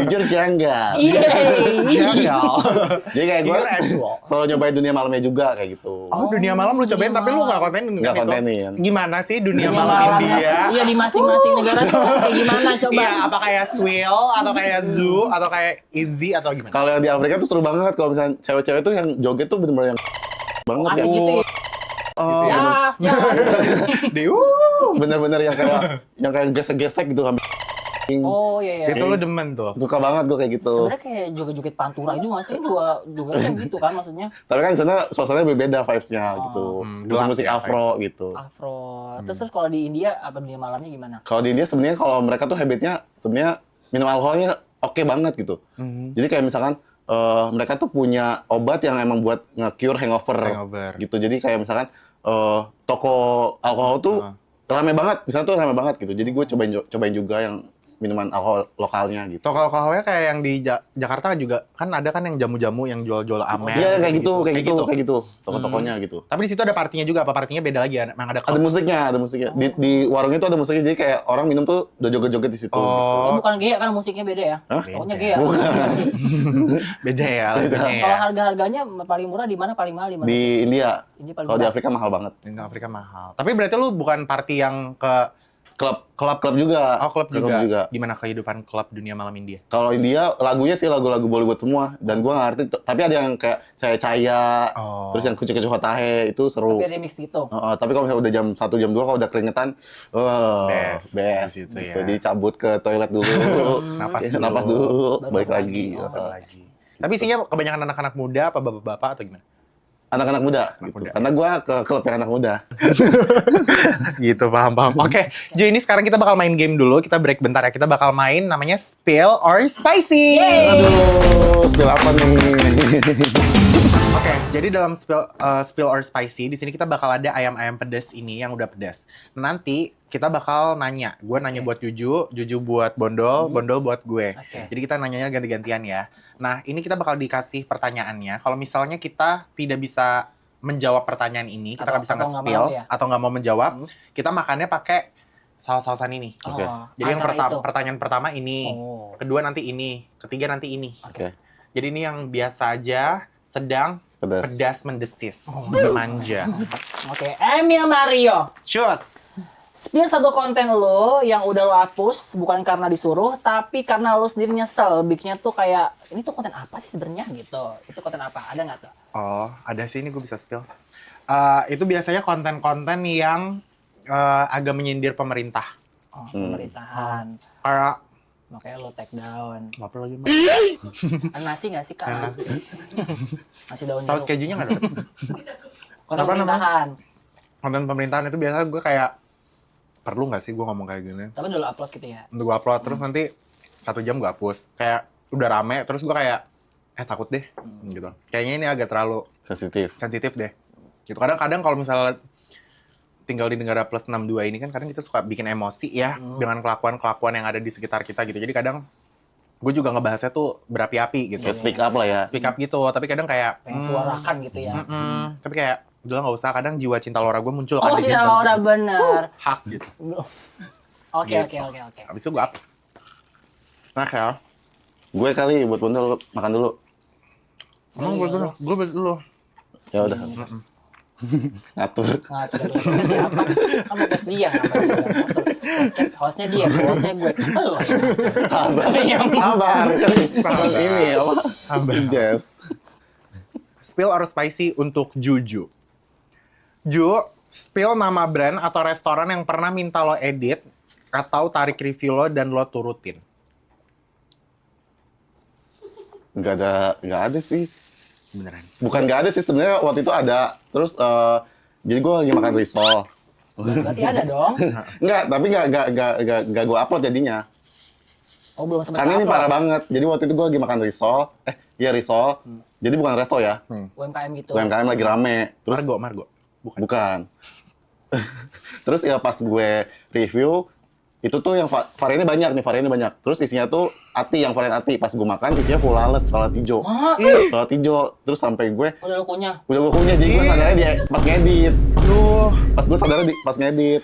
jujur janggal. Iya. Janggal. Jadi kayak gue You're actual. selalu nyobain dunia malamnya juga kayak gitu. Oh, dunia malam lu cobain, dunia tapi lu nggak malam. kontenin Nggak kan itu? kontenin. Gimana sih dunia Dunia malam malamnya. India? Iya, di masing-masing negara tuh kayak gimana coba? Iya, apa kayak Swill, atau kayak Zoo, atau kayak Easy, atau gimana? Kalau yang di Afrika tuh seru banget. Kalau misalnya cewek-cewek tuh yang joget tuh bener-bener yang banget Asik ya. gitu ya. Oh, Ya, ya. bener-bener yang kayak gesek-gesek gitu. Oh iya iya. Itu lu demen tuh. Suka banget gue kayak gitu. Sebenarnya kayak joget-joget pantura itu nggak sih juga kayak gitu kan maksudnya Tapi kan di sana suasananya berbeda vibes-nya gitu. gelap Musik ya, Afro gitu. Afro. Terus kalau di India apa dunia malamnya gimana? Kalau di India sebenarnya kalau mereka tuh habitnya sebenarnya minum alkoholnya oke banget gitu. Jadi kayak misalkan mereka tuh punya obat yang emang buat nge-cure hangover, Hangover. gitu. Jadi kayak misalkan toko alkohol tuh rame banget, misalnya tuh rame banget gitu. Jadi gue cobain juga yang minuman alkohol lokalnya gitu. Toko alkoholnya kayak yang di Jakarta juga kan ada kan yang jamu-jamu yang jual-jual amer. Iya kayak gitu, toko-tokonya gitu. Tapi di situ ada partinya juga, apa partinya beda lagi ya? Emang ada Ada musiknya. Di warung itu ada musiknya, jadi kayak orang minum tuh udah joget-joget di situ. Oh, Oh, bukan gaya kan musiknya beda ya? Hah? Pokoknya Beda. gaya. beda ya lagunya ya. Kalau harga-harganya paling murah di mana, paling mahal di mana? Di India, Ini paling kalau di murah. Afrika mahal banget. Di Afrika mahal. Tapi berarti lu bukan party yang ke Klub juga. oh klub Ke juga. Gimana kehidupan klub dunia malam India? Kalau India lagunya sih lagu-lagu Bollywood semua, dan gua nggak ngerti. Tapi ada yang kayak Caya-Caya, Oh. terus yang Kucu-Kucu Hotahe itu seru. Tapi remix gitu. Tapi kalau misalnya udah jam 1 jam 2 kalau udah keringetan, Best. best Di situ gitu. ya. Dicabut ke toilet dulu, Napas dulu. dulu, Baru balik balik lagi. lagi. Sama lagi. Tapi isinya kebanyakan anak-anak muda apa bapak-bapak atau gimana? Anak-anak muda, Anak gitu. muda. Karena gua ke klub yang anak muda. Gitu, paham. Oke, Jo, ini sekarang kita bakal main game dulu. Kita break bentar ya. Kita bakal main namanya Spill or Spicy. Aduh, spill apa nih? Oke, jadi dalam spill or spicy di sini kita bakal ada ayam-ayam pedas ini yang udah pedas. Nanti kita bakal nanya. Gue nanya buat Juju, Juju buat Bondol, Bondol buat gue. Oke. Jadi kita nanyanya ganti-gantian ya. Nah, ini kita bakal dikasih pertanyaannya. Kalau misalnya kita tidak bisa menjawab pertanyaan ini, kita Atau- nggak bisa atau nggak nge-spill mau ya? atau nggak mau menjawab, kita makannya pakai saus-sausan ini. Oke. Jadi yang antara itu. pertanyaan pertama ini, Oh. kedua nanti ini, ketiga nanti ini. Oke, Jadi ini yang biasa aja, sedang, pedas. pedas mendesis, Oh. manja. Oke, Emil Mario. Cus. Spill satu konten lo yang udah lo hapus bukan karena disuruh, tapi karena lo sendiri nyesel. Bikinnya tuh kayak, ini tuh konten apa sih sebenarnya gitu. Itu konten apa? Ada nggak tuh? Oh, ada sih ini gue bisa spill. Itu biasanya konten-konten yang agak menyindir pemerintah. Oh, pemerintahan. Kayak Makanya lo take down. apa lagi? Mas? Ada nasi nggak sih, Kak? Ada nasi. Nasi daun Saus jeruk. kejunya nggak ada. Konten Apa namanya? pemerintahan. Konten pemerintahan itu biasa gue kayak perlu nggak sih gue ngomong kayak gini? Tapi udah lo upload gitu ya? Untuk gue upload terus nanti 1 jam gue hapus. Kayak udah rame terus gue kayak takut deh gitu. Kayaknya ini agak terlalu Sensitif. sensitif deh. Gitu. Kadang-kadang kalau misalnya tinggal di negara plus 62 ini kan kadang kita suka bikin emosi ya dengan kelakuan-kelakuan yang ada di sekitar kita gitu. Jadi kadang gue juga ngebahasnya tuh berapi-api gitu. Kayak speak up lah ya. Speak up gitu, tapi kadang kayak Pengen suarakan gitu ya? tapi kayak udah nggak usah. Kadang jiwa cinta Laura gue muncul kan Oh, di si situ. Laura bener. Hak gitu. Oke, Gitu. oke, oke, oke. Habis itu gue hapus. Nah, kayak Gue kali buat Bondo makan dulu. Emang gue dulu, gue dulu. Ya udah. Ngatur. Ngatur podcast siapa? Kan podcast dia ngapain dia ngatur. Podcast hostnya dia, hostnya gue. Lo yang ngatur. Sabar. Yang Sabar. Kan ini apa? Sabar. Jazz. Spill or spicy untuk Juju. Ju, spill nama brand atau restoran yang pernah minta lo edit atau tarik review lo dan lo turutin. Nggak ada sih. Beneran. Bukan nggak ada sih, sebenarnya waktu itu ada. Terus jadi gue lagi makan risol. Berarti ada dong. Enggak, tapi nggak gue upload jadinya. Oh belum sempat Karena ini upload. parah banget. Jadi waktu itu gue lagi makan risol. Iya risol. Jadi bukan resto ya. UMKM gitu. UMKM lagi rame. Terus Margo. bukan. Terus ya pas gue review, itu tuh yang variannya banyak. Terus isinya tuh ati, yang varian ati. Pas gue makan isinya full lalat hijau. Hah? Lalat hijau. Terus sampai gue Udah lu kunyah. udah gue kunyah, jadi gue sadarnya dia pas ngedit. Aduh. Pas gue sadarnya pas ngedit.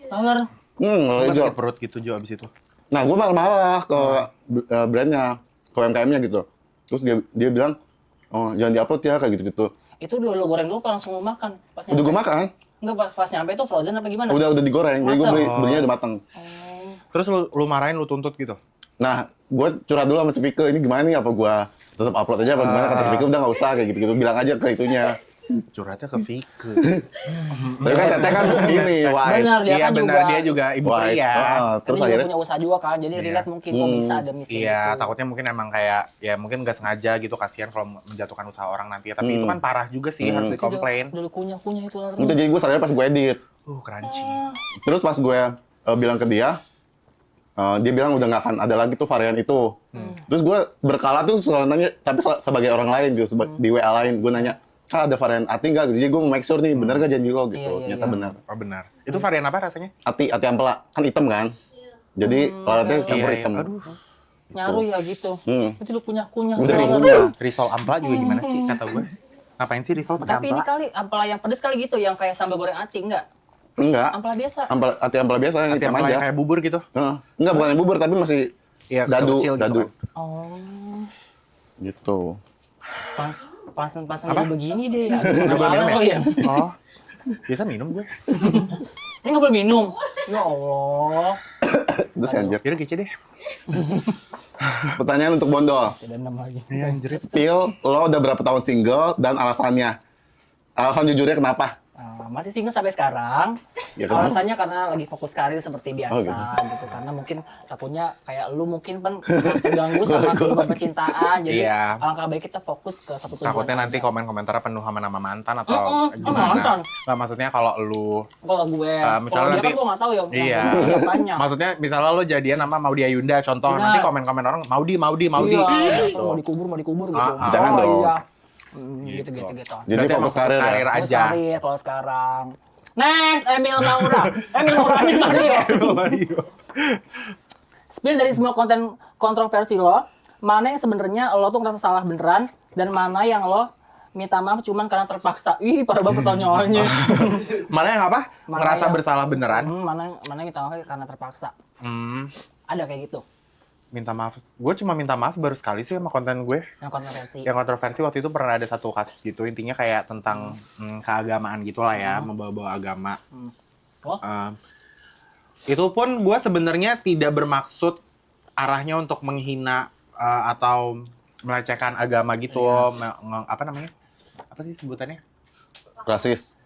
Laler. Lalat Gue hijau. sakit perut gitu Jo abis itu. Nah, gue malah ke brandnya, ke UMKM-nya gitu. Terus dia bilang, oh jangan diupload ya, kayak gitu-gitu. Itu dulu lu goreng dulu apa langsung lu makan? Pas Udah gue nyampe? makan, Enggak, pas nyampe itu frozen apa gimana? udah digoreng, jadi gue Matang. belinya udah matang. Terus lu marahin, lu tuntut gitu. Nah, gue curhat dulu sama si Pike, ini gimana nih, apa gue tetap upload aja, apa gimana, kata si Pike, udah nggak usah, kayak gitu-gitu, bilang aja ke itunya. Curhatnya ke Fike. Tapi kan Teteh kan ini, wise. Benar, dia Iya kan benar, juga. dia juga ibu Wise. pria. Terus Terus dia akhirnya, punya usaha juga kan, jadi relate mungkin kok bisa ada miss kayak Iya, gitu. takutnya mungkin emang kayak ya mungkin nggak sengaja gitu, kasihan kalau menjatuhkan usaha orang nanti. Tapi itu kan parah juga sih, harus Itu dikomplain. Dulu kunyah itu lalu. udah jadi gue sadar pas gue edit. Crunchy. Terus pas gue bilang ke dia bilang udah nggak akan ada lagi tuh varian itu. Terus gue berkala tuh selalu nanya, tapi sebagai orang lain gitu, di WA lain, gue nanya, ada varian ati nggak gitu? Jadi gue mau make sure nih, bener gak janji lo gitu. Iya, Ternyata benar. Oh benar. Itu varian apa rasanya? Ati ampela, kan hitam kan? Jadi lalatnya campur Iya, hitam. aduh. Nyaru ya gitu. Itu lu kunyah. Udah Laler. punya. Risol ampela juga gimana sih kata gue? Ngapain sih risol pakai Tapi ini ampela? kali ampela yang pedes kali gitu, yang kayak sambal goreng ati enggak? Enggak, Ampela biasa. ampela biasa yang hitam Ampela aja. yang kayak bubur gitu. Enggak, bukan yang bubur, tapi masih Iya, dadu, kecil-kecil gitu dadu. kan. Oh. Gitu. Pasan Apa? jadi begini deh. Nggak boleh minum Apa ya? ya? Oh. Biasa minum gue. Ini nggak boleh minum. Ya Allah. Terus anjir. Yaudah kece deh. Pertanyaan untuk Bondol. Tidak enam lagi. Iya anjir. Spill, lo udah berapa tahun single dan alasannya? Alasan jujurnya kenapa? Masih single sampai sekarang. Ya, kenapa? Alasannya karena lagi fokus karir seperti biasa Oh, gitu. gitu. Karena mungkin takutnya kayak lu mungkin kan terganggu sama kehidupan percintaan. Jadi Iya. alangkah baik kita fokus ke satu tujuan. Takutnya nanti aja. komen-komentarnya penuh sama nama mantan atau mantan. gimana. Nggak, maksudnya kalau lu Kalau gue, misalnya kalau dia nanti- kan gue nggak tahu ya. Iya. Siapanya. Maksudnya misalnya lo jadian sama Maudy Ayunda, contoh Benar. nanti komen-komen orang Maudy. Iya, Gitu. mau dikubur gitu. Jangan dong. Iya. Gitu. Jadi Berarti fokus emang karir ya? karir Fokus aja. karir kalau Sekarang. Next, Emil Mario. Spill dari semua konten kontroversi lo, mana yang sebenarnya lo tuh ngerasa salah beneran, dan mana yang lo minta maaf cuman karena terpaksa. Ih, parah banget pertanyaannya. Mana yang apa? Mana Ngerasa yang- bersalah beneran? Mana yang minta maaf karena terpaksa. Ada kayak gitu, Minta maaf. Gue cuma minta maaf baru sekali sih sama konten gue. yang kontroversi. Yang kontroversi waktu itu pernah ada satu kasus gitu, intinya kayak tentang keagamaan gitu lah ya, membawa-bawa agama. Oh, Itu pun gue sebenarnya tidak bermaksud arahnya untuk menghina atau melecehkan agama gitu. Apa namanya? Apa sih sebutannya? Rasis.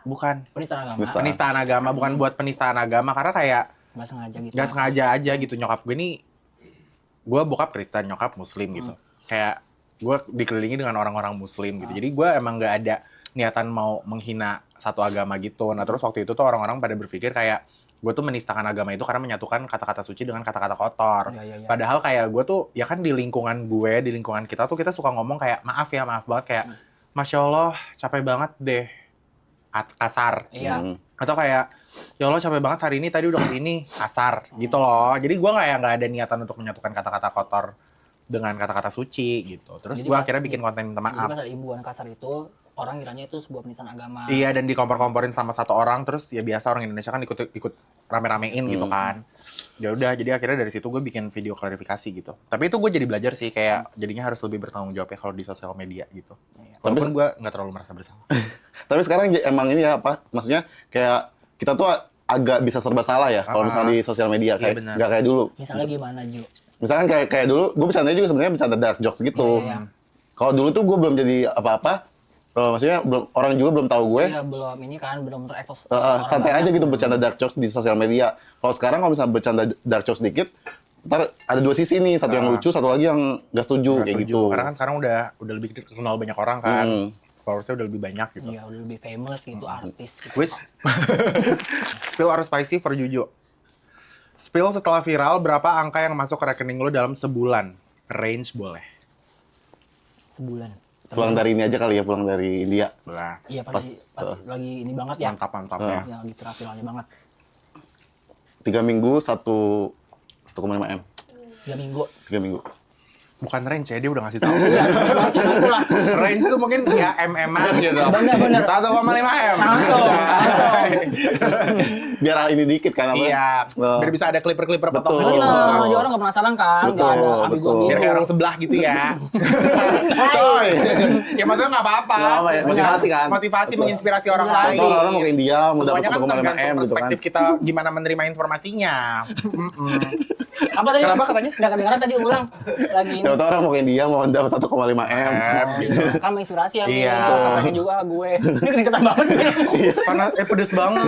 Bukan. penistaan agama. Penistaan. Penistaan agama, bukan buat penistaan agama. Karena kayak Nggak sengaja gitu. gak sengaja aja gitu. Nyokap gue nih, gue bokap Kristen, nyokap Muslim gitu. Kayak gue dikelilingi dengan orang-orang Muslim gitu. Jadi gue emang gak ada niatan mau menghina satu agama gitu. Nah terus waktu itu tuh orang-orang pada berpikir kayak gue tuh menistakan agama itu karena menyatukan kata-kata suci dengan kata-kata kotor. Iya. Padahal kayak gue tuh, ya kan di lingkungan gue, di lingkungan kita tuh kita suka ngomong kayak maaf banget kayak Masya Allah capek banget deh, kasar. Iya. Atau kayak ya Allah capek banget hari ini, tadi udah kesini, kasar gitu loh. Jadi gue nggak ada niatan untuk menyatukan kata-kata kotor dengan kata-kata suci gitu. Terus Jadi gue pas- akhirnya bikin konten minta Jadi maaf. pas ada ibuan kasar itu, orang kiranya itu sebuah penistaan agama. Iya, dan dikompor-komporin sama satu orang, terus ya biasa orang Indonesia kan ikut rame-ramein gitu kan. Ya udah, jadi akhirnya dari situ gue bikin video klarifikasi gitu. Tapi itu gue jadi belajar sih, kayak jadinya harus lebih bertanggung jawab ya kalau di sosial media gitu. Walaupun gue nggak terlalu merasa bersalah. Tapi sekarang emang ini ya apa? Maksudnya kayak kita tuh agak bisa serba salah ya kalau misalnya di sosial media Iya, kayak benar. nggak kayak dulu. Misalnya gimana, Ju? Misalkan kayak dulu gue bercanda juga sebenarnya bercanda dark jokes gitu. Iya. Kalau dulu tuh gue belum jadi apa-apa. Maksudnya orang juga belum tahu gue. Iya, belum ini kan, belum terekspos. Santai aja gitu bercanda dark jokes di sosial media. Kalau sekarang kalau misalnya bercanda dark jokes dikit, ntar ada dua sisi nih, satu yang lucu, satu lagi yang gak setuju Nggak kayak setuju. gitu. Karena kan sekarang udah lebih kenal banyak orang kan. Followersnya udah lebih banyak gitu. Iya, udah lebih famous gitu, artis gitu. Wis. Spill or spicy for Juju. Spill setelah viral, berapa angka yang masuk ke rekening lo dalam sebulan? Range boleh. Sebulan. Pulang dari ini aja kali ya, pulang dari India. Lah. Iya, pasti lagi ini banget ya. Mantap ya. Ya, lagi viralnya banget. 3 minggu, 1,5 M. 3 minggu. 3 minggu. Bukan range ya, dia udah ngasih tahu. Iya, itulah. Range tuh mungkin ya MM-an gitu. Bener. 1,5 M. Langsung. Biar ini dikit kan apa? Iya. Biar bisa ada clipper-clipper Betul. potong gitu. Bener, jadi orang nggak penasaran kan? Nggak ada Betul, ambigu betul. Biar kayak orang sebelah gitu ya. Coy! Ya maksudnya nggak apa-apa. Nggak apa ya, motivasi kan? Motivasi, Betul. menginspirasi orang Inspirasi. lain. Contoh orang mau ke India, mau dapat Semuanya kan 1,5 tergantung M gitu kan. perspektif kita gimana menerima informasinya. Apa tadi? Kenapa katanya? Nggak kedengeran tadi ulang. Lagi ini. Contoh orang mau ke India, mau dapat 1,5 M. Gitu. Kan menginspirasi ya, Iya. katanya juga gue. Ini keringetan banget. Karena pedes banget.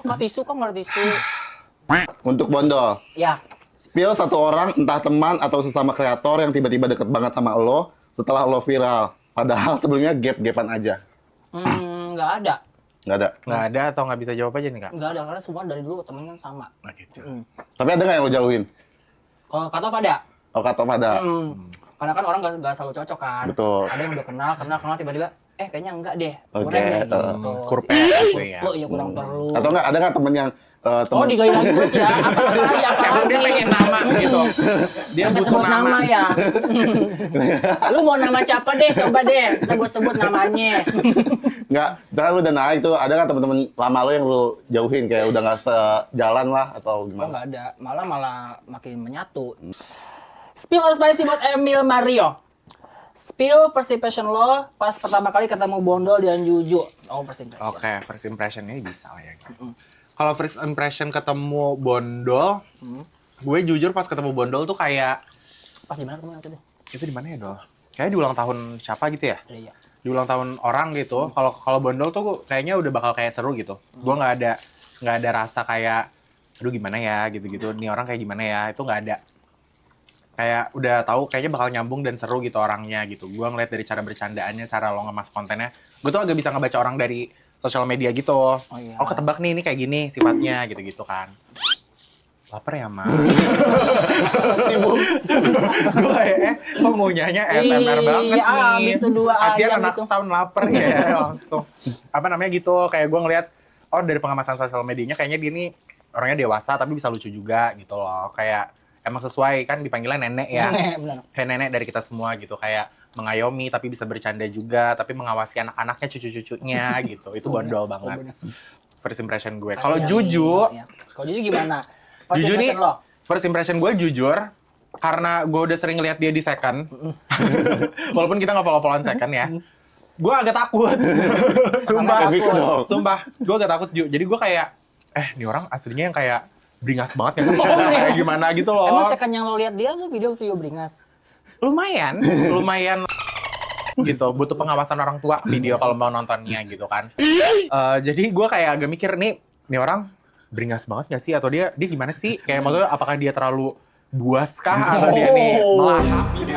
Kok tisu, kok nggak ada tisu? Untuk Bondol. Ya, Spill satu orang, entah teman atau sesama kreator yang tiba-tiba deket banget sama lo setelah lo viral. Padahal sebelumnya gap-gapan aja. nggak ada. Nggak ada. Nggak ada atau nggak bisa jawab aja nih kak? Nggak ada, karena semua dari dulu temennya sama. Nah, gitu. Tapi ada nggak yang lo jauhin? Kalau kata pada, Oh, kata pada. karena kan orang nggak selalu cocok kan. Betul. Ada yang udah kenal tiba-tiba, kayaknya enggak deh. Oke, Kurang deh gitu. Kurpet gitu ya. Lo ya kurang perlu. Atau nggak ada nggak temen yang Oh, temen digali lagi terus ya. Apa Emang dia pengen nama gitu. Dia Kita butuh sebut nama nama. ya. Lu mau nama siapa deh? Coba deh. Kita gue sebut namanya. nggak? Misalkan lu udah naik tuh, ada nggak temen-temen lama lo yang lo jauhin kayak udah nggak sejalan lah atau Oh, gimana? nggak ada. Malah makin menyatu. Spill or spicy buat Emil Mario. Spill first impression lo pas pertama kali ketemu Bondol dan Juju. Oh, first impression. Oke, first impression ini bisa lah ya. Kalau first impression ketemu Bondol, gue jujur pas ketemu Bondol tuh kayak Pas di mana ketemu waktu itu? itu di mana ya Dol? Kayaknya di ulang tahun siapa gitu ya? Iya. Di ulang tahun orang gitu. Kalau Bondol tuh kayaknya udah bakal kayak seru gitu. Gue nggak ada rasa kayak aduh gimana ya gitu-gitu. Nih orang kayak gimana ya? Itu nggak ada. Kayak udah tahu kayaknya bakal nyambung dan seru gitu orangnya gitu. Gue ngeliat dari cara bercandaannya, cara lo ngemas kontennya. Gue tuh agak bisa ngebaca orang dari sosial media gitu. iya. Oh ketebak nih ini kayak gini sifatnya gitu-gitu kan. Laper ya, Ma? Gue kayak, kok ngunyahnya ASMR banget Iya, nih. abis itu 2 Kasian ayam anak gitu. sound lapar ya, langsung. Apa namanya gitu, kayak gue ngeliat, oh dari pengemasan sosial medianya kayaknya dia nih orangnya dewasa tapi bisa lucu juga gitu loh. Kayak emang sesuai kan dipanggilnya nenek ya. Benar. Kayak nenek dari kita semua gitu, kayak mengayomi tapi bisa bercanda juga, tapi mengawasi anak-anaknya, cucu-cucunya gitu. Itu bondol banget. First impression gue. Kalau Kasihan Juju, nih, ya. Kalau Juju gimana? First Juju nih, impression lo? first impression gue jujur, karena gue udah sering ngeliat dia di second, walaupun kita nggak follow-followan second ya, gue agak takut. Sumpah, Kayak Vika dong. sumpah, gue agak takut Ju. Jadi gue kayak, nih orang aslinya yang kayak beringas banget ya, Oh, iya. kayak gimana gitu loh. Emang second yang lo lihat dia tuh video beringas? Lumayan gitu, butuh pengawasan orang tua video kalau mau nontonnya gitu kan. Jadi gue kayak agak mikir nih orang beringas banget gak sih? Atau dia gimana sih? Kayak maksudnya apakah dia terlalu buas kah? Atau dia nih melahap gitu?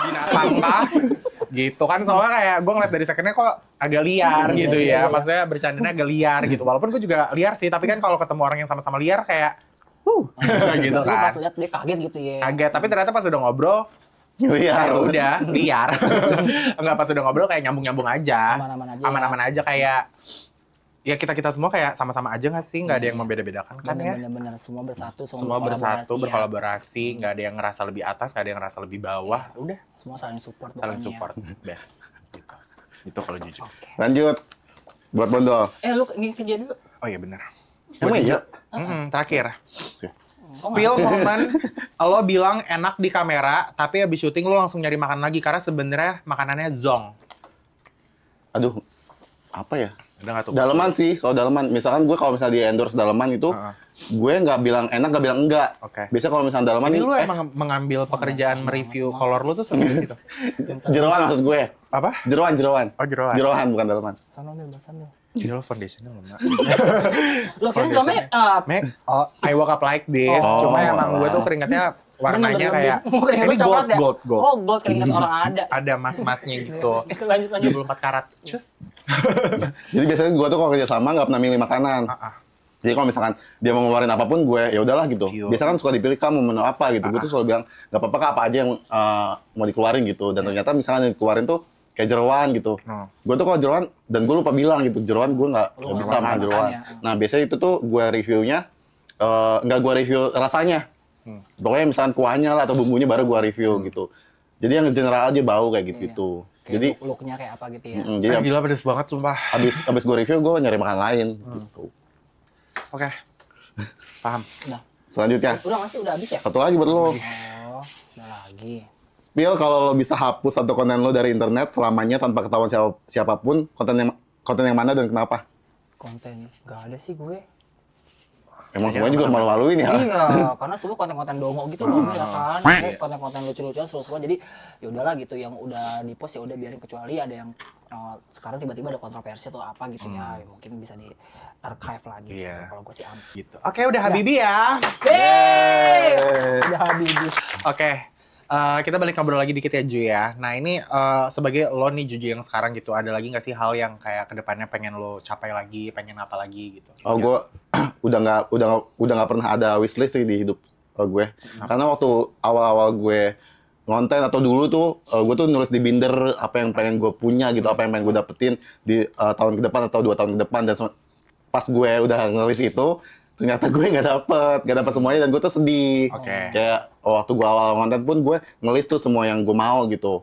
Binatang kah? Gitu kan, soalnya kayak gue ngeliat dari secondnya kok agak liar gitu ya. Maksudnya bercandanya agak liar gitu. Walaupun gue juga liar sih, tapi kan kalau ketemu orang yang sama-sama liar kayak gitu Lu kan. pas lihat dia kaget gitu ya. Kaget, tapi ternyata pas udah ngobrol, Liar. ya udah liar. Enggak, pas udah ngobrol kayak nyambung aja. Aman-aman aja. Aman-aman aja kayak ya kita semua kayak sama-sama aja nggak sih, nggak ada yang membeda-bedakan kan ya. Bener-bener semua bersatu, Semua bersatu, ya. berkolaborasi, nggak ada yang ngerasa lebih atas, nggak ada yang ngerasa lebih bawah. Udah Semua saling support saling pokoknya. support, best. Gitu. Itu kalau jujur. Oke. Lanjut. Buat Bondol. Lu ini kerja dulu. Oh iya benar. Emang iya? Terakhir. Oke. Spill momen lo bilang enak di kamera, tapi abis syuting lo langsung nyari makan lagi karena sebenarnya makanannya zong. Aduh, apa ya? Ada nggak tuh? Daleman sih, kalau daleman. Misalkan gue kalau misalnya di endorse daleman itu, gue nggak bilang enak, nggak bilang enggak. Oke. Biasanya kalau misalnya daleman Ini ini, lu emang mengambil pekerjaan mereview kolor lu tuh serius itu? jeroan maksud gue. Apa? Jeroan. Oh jeroan. Jeroan bukan daleman. Sana ambil, bahasa ambil. Gila lo foundationnya lo Mbak. Lo kira gak make up? Make, I woke up like this. Oh. Cuma emang gue tuh keringetnya warnanya kayak ini gold. Oh, gold keringet orang ada. Ada mas-masnya gitu. Lanjut. 24 karat. Cus. Jadi biasanya gue tuh kalau kerja sama nggak pernah milih makanan. Jadi kalau misalkan dia mau ngeluarin apapun, gue ya udahlah gitu. View. Biasanya kan suka dipilih kamu menu apa gitu. Gue tuh selalu bilang nggak apa-apa Kak, apa aja yang mau dikeluarin gitu. Dan ternyata misalnya yang dikeluarin tuh kayak jeroan gitu. Gue tuh kalau jeroan, dan gue lupa bilang gitu, jeroan gue nggak bisa makan jeroan. Nah biasanya itu tuh gue reviewnya, nggak gue review rasanya. Pokoknya misalkan kuahnya lah atau bumbunya baru gue review gitu. Jadi yang general aja bau kayak gitu. Jadi look-nya kayak apa gitu ya. jadi Gila pedes banget sumpah. abis gue review gue nyari makan lain gitu. Oke. Paham. Udah. Selanjutnya, Udah nggak sih? Udah habis ya? satu lagi buat lo. Oh, udah lagi. Spill kalau lo bisa hapus satu konten lo dari internet selamanya tanpa ketahuan siapapun, konten yang mana dan kenapa? Konten nggak ada sih gue. Emang semuanya juga malu-maluin ya? Iya, karena semua konten-konten dongo gitu loh, ya kan. Konten-konten lucu-lucuan seru-seruan. Jadi ya udahlah gitu, yang udah di post ya udah biarin, kecuali ada yang sekarang tiba-tiba ada kontroversi atau apa gitu ya mungkin bisa di archive lagi. Iya. Gitu. Kalau gue sih aman. Gitu. Oke, udah Habibi ya. Yeay! Udah habis. Oke. Kita balik ngobrol lagi dikit ya Ju ya. Nah ini sebagai lo nih Juju yang sekarang gitu, ada lagi nggak sih hal yang kayak kedepannya pengen lo capai lagi, pengen apa lagi gitu? Oh, gue udah nggak pernah ada wishlist sih di hidup gue. Karena waktu awal-awal gue ngonten atau dulu tuh gue tuh nulis di binder apa yang pengen gue punya gitu, apa yang pengen gue dapetin di tahun ke depan atau 2 tahun ke depan, dan pas gue udah ngelis itu ternyata gue nggak dapet semuanya, dan gue tuh sedih. Kayak waktu gue awal ngonten pun gue ngelis tuh semua yang gue mau gitu.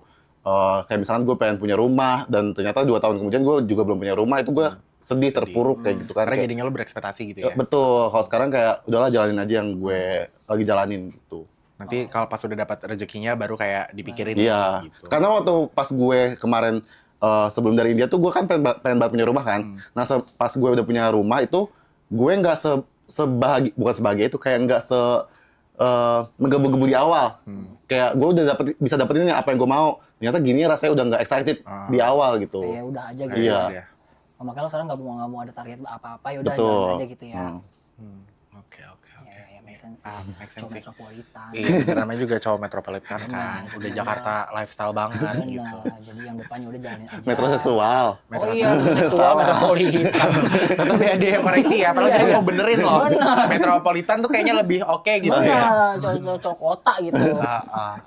Kayak misalkan gue pengen punya rumah, dan ternyata 2 tahun kemudian gue juga belum punya rumah, itu gue sedih, terpuruk kayak gitu kan. Karena Kayak, jadinya lo berekspektasi gitu ya? betul. Kalau sekarang kayak udahlah jalanin aja yang gue lagi jalanin gitu. Nanti kalau pas udah dapat rezekinya baru kayak dipikirin Iya. gitu. Karena waktu pas gue kemarin sebelum dari India tuh gue kan pengen banget punya rumah kan. Nah pas gue udah punya rumah itu gue nggak bukan sebahagia itu, kayak nggak menggebu-gebu di awal. Kayak gue udah bisa dapetin apa yang gue mau. Ternyata gini rasanya udah nggak excited di awal gitu. Ya udah aja gitu. Iya. Oh, makanya lo sekarang nggak mau ada target apa-apa, ya udah Betul. jalan aja gitu ya. Oke. Ya, make sense. Make sense Cowok sih. metropolitan. Iya, namanya juga cowok metropolitan kan. Udah Jakarta lifestyle banget gitu. Benar, jadi yang depannya udah jalanin aja. Metroseksual. Oh iya, seksual metropolitan. Tetap ya dia yang koreksi ya, padahal dia mau benerin loh. Metropolitan tuh kayaknya lebih oke gitu ya. Benar, cowok kota gitu.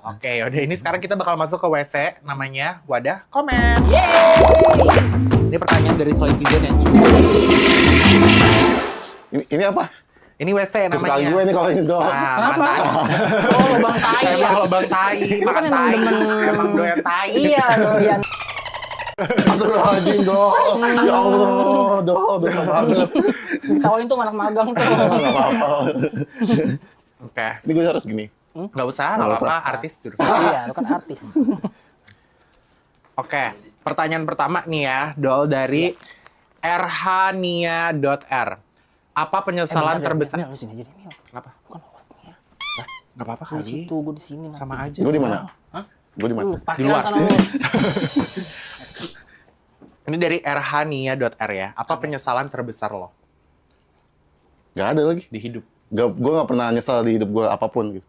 Oke, yaudah ini sekarang kita bakal masuk ke WC, namanya wadah komen. Ini pertanyaan dari Slikizen ya. Ini apa? Ini WC Kesukaan namanya. gue nih kalau ini dong. Apa? Oh, lubang tai ya. Emang lubang tai, makan kan emang tai, demen. emang doyan tai. Iya, doyan. Astagfirullahaladzim, dong. Ya Allah, dosa banget. Ditawain tuh anak magang tuh. Nggak apa-apa. Oke, Ini gue harus gini. nggak usah, Nggak nggak usah. apa-apa, artis dulu. Iya, lu kan artis. Oke, pertanyaan pertama nih ya, Dol dari rhania.r. Apa penyesalan terbesar? Mil, lu sini aja deh, Mil. Kenapa? Bukan hostnya. Nggak apa-apa Lu di kali. situ, gue di sini. Sama aja. Gue di mana? Hah? Gue di mana? Lu Di parkiran luar. sana lu. Ini dari rhania.r ya. Apa penyesalan terbesar lo Gak ada lagi. di hidup? Gue gak pernah nyesal di hidup gue apapun gitu.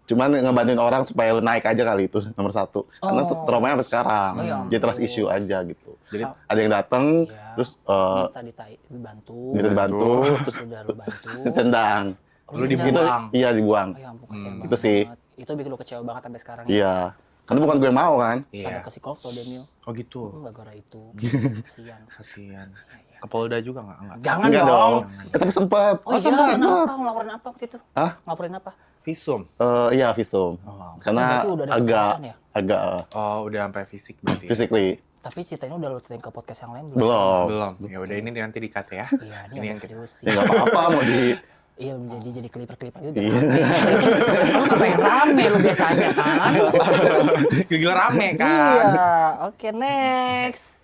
Cuman ngebantuin orang supaya naik aja kali itu nomor 1. Karena traumanya sampai sekarang. Oh, ya Jadi trust issue aja gitu. Jadi Ada yang datang, Iya. terus Dibantu. minta dibantu, terus Udah lu bantu. ditendang. lu ditendang. Itu dibuang. iya dibuang. Oh ya ampun, kasihan banget. Itu sih. Itu bikin lu kecewa banget sampai sekarang. Iya. Karena bukan gue mau kan. Sampai Iya. ke psikolog tuh dia, Mil. Oh gitu. Gara-gara itu. Kasihan. Kasihan. Ke Polda juga nggak? Jangan Enggak dong. Tapi sempet. Oh, iya, kenapa? Ngelaporin apa waktu itu? Hah? Ngelaporin apa? Visum. Iya visum. Oh. Karena Berarti udah ada agak kekerasan ya? agak Oh, udah sampai fisik berarti. physically. Tapi cerita ini udah lo ceritain ke podcast yang lain Belum. Belum. Ya udah ini nanti di-cut ya. Iya, Ini ini yang yang serius sih. Ya nggak apa-apa mau di. Iya, jadi keliper-keliper gitu. Iya. Lu ngapain rame lu biasanya kan? Gila rame kan. Iya. Oke, next.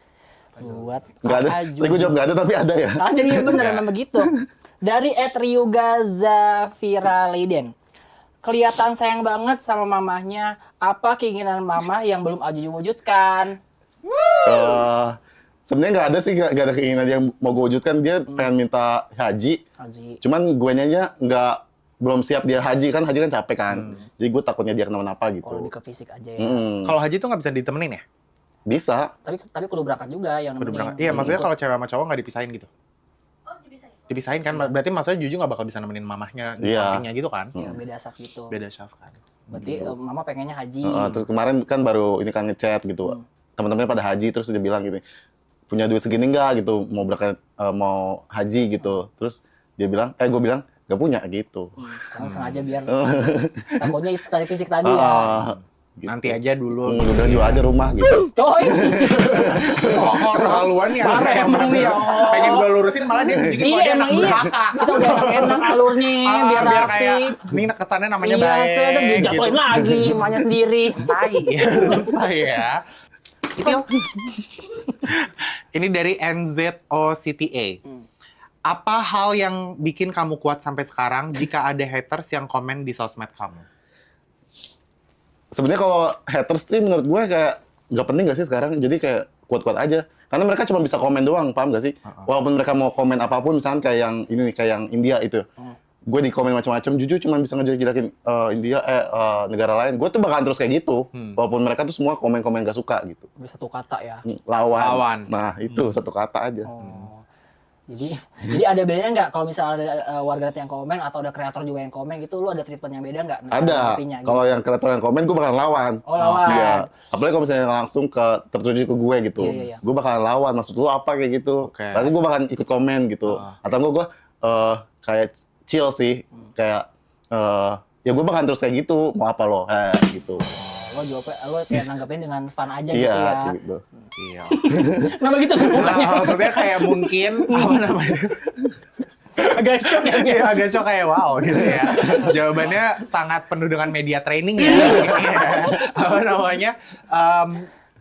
Buat Nggak ada. Aju. Tadi gue jawab nggak ada tapi ada ya. Ada iya bener Ya. emang begitu. Dari Ryuga Zafira Leiden. Kelihatan sayang banget sama mamahnya. Apa keinginan mamah yang belum Aju wujudkan? Sebenarnya nggak ada sih, nggak ada keinginan yang mau gue wujudkan. Dia pengen minta haji. Haji. Cuman gue nya nggak belum siap dia haji kan capek kan. Jadi gue takutnya dia kenapa-napa gitu. Oh, lebih ke fisik aja ya. Kalau haji tuh nggak bisa ditemenin ya? Bisa. Tapi kudu berangkat juga yang Udah nemenin. berangkat. Iya, maksudnya kalau cewek sama cowok nggak dipisahin gitu. Oh, dipisahin. Dipisahin kan, berarti maksudnya Juju nggak bakal bisa nemenin mamahnya di Iya. sampingnya gitu kan? Ya, beda sak gitu. Beda syaf kan. Berarti mama pengennya haji. Terus kemarin kan baru ini kan ngechat gitu. Teman-temannya pada haji terus dia bilang gitu. Punya duit segini nggak gitu mau berangkat mau haji gitu. Terus dia bilang, gue bilang nggak punya gitu. Karena sengaja biar takutnya itu tadi fisik tadi ya. Gitu. Nanti aja dulu. Udah jual aja rumah gitu. Coy. Oh, kehaluan ya. Parah emang nih, oh. Pengen gue lurusin malah dia tunjukin Iya bahwa dia anak emang iya. durhaka. Kita udah enak alurnya biar biar rapi. kayak ini kesannya namanya Iya, baik. saya udah dijatuhin lagi emaknya sendiri. Tai. Susah ya. Ini dari NZOCTA. Apa hal yang bikin kamu kuat sampai sekarang jika ada haters yang komen di sosmed kamu? Sebenarnya kalau haters sih menurut gue kayak nggak penting nggak sih sekarang. Jadi kayak kuat-kuat aja. Karena mereka cuma bisa komen doang, paham gak sih? Walaupun mereka mau komen apapun, misalnya kayak yang ini nih, kayak yang India itu. Gue di komen macam-macam, jujur cuma bisa ngejelek-jelekin India, negara lain. Gue tuh bakalan terus kayak gitu. Walaupun mereka tuh semua komen-komen gak suka gitu. Bisa satu kata ya. Lawan. Nah itu satu kata aja. Oh. Jadi ada bedanya nggak kalau misalnya ada warganet yang komen atau ada kreator juga yang komen gitu, lu ada treatment yang beda nggak? Ada. Gitu? Kalau yang kreator yang komen, gue bakalan lawan. Oh, lawan. Iya. Apalagi kalau misalnya langsung tertuju ke gue gitu. Iya. Gue bakalan lawan. Maksud lu apa kayak gitu. Oke. Pasti gue bakalan ikut komen gitu. Atau gue kayak chill sih. Kayak ya gue bakalan terus kayak gitu. Mau apa lo? Gitu. Lo kayak nanggapin dengan fun aja Iya, gitu ya. kayak gitu. Iya. Kenapa gitu mukanya? Maksudnya kayak mungkin apa namanya? Agak shock ya. Iya, agak shock kayak wow gitu ya. Jawabannya sangat penuh dengan media training ya. Apa namanya?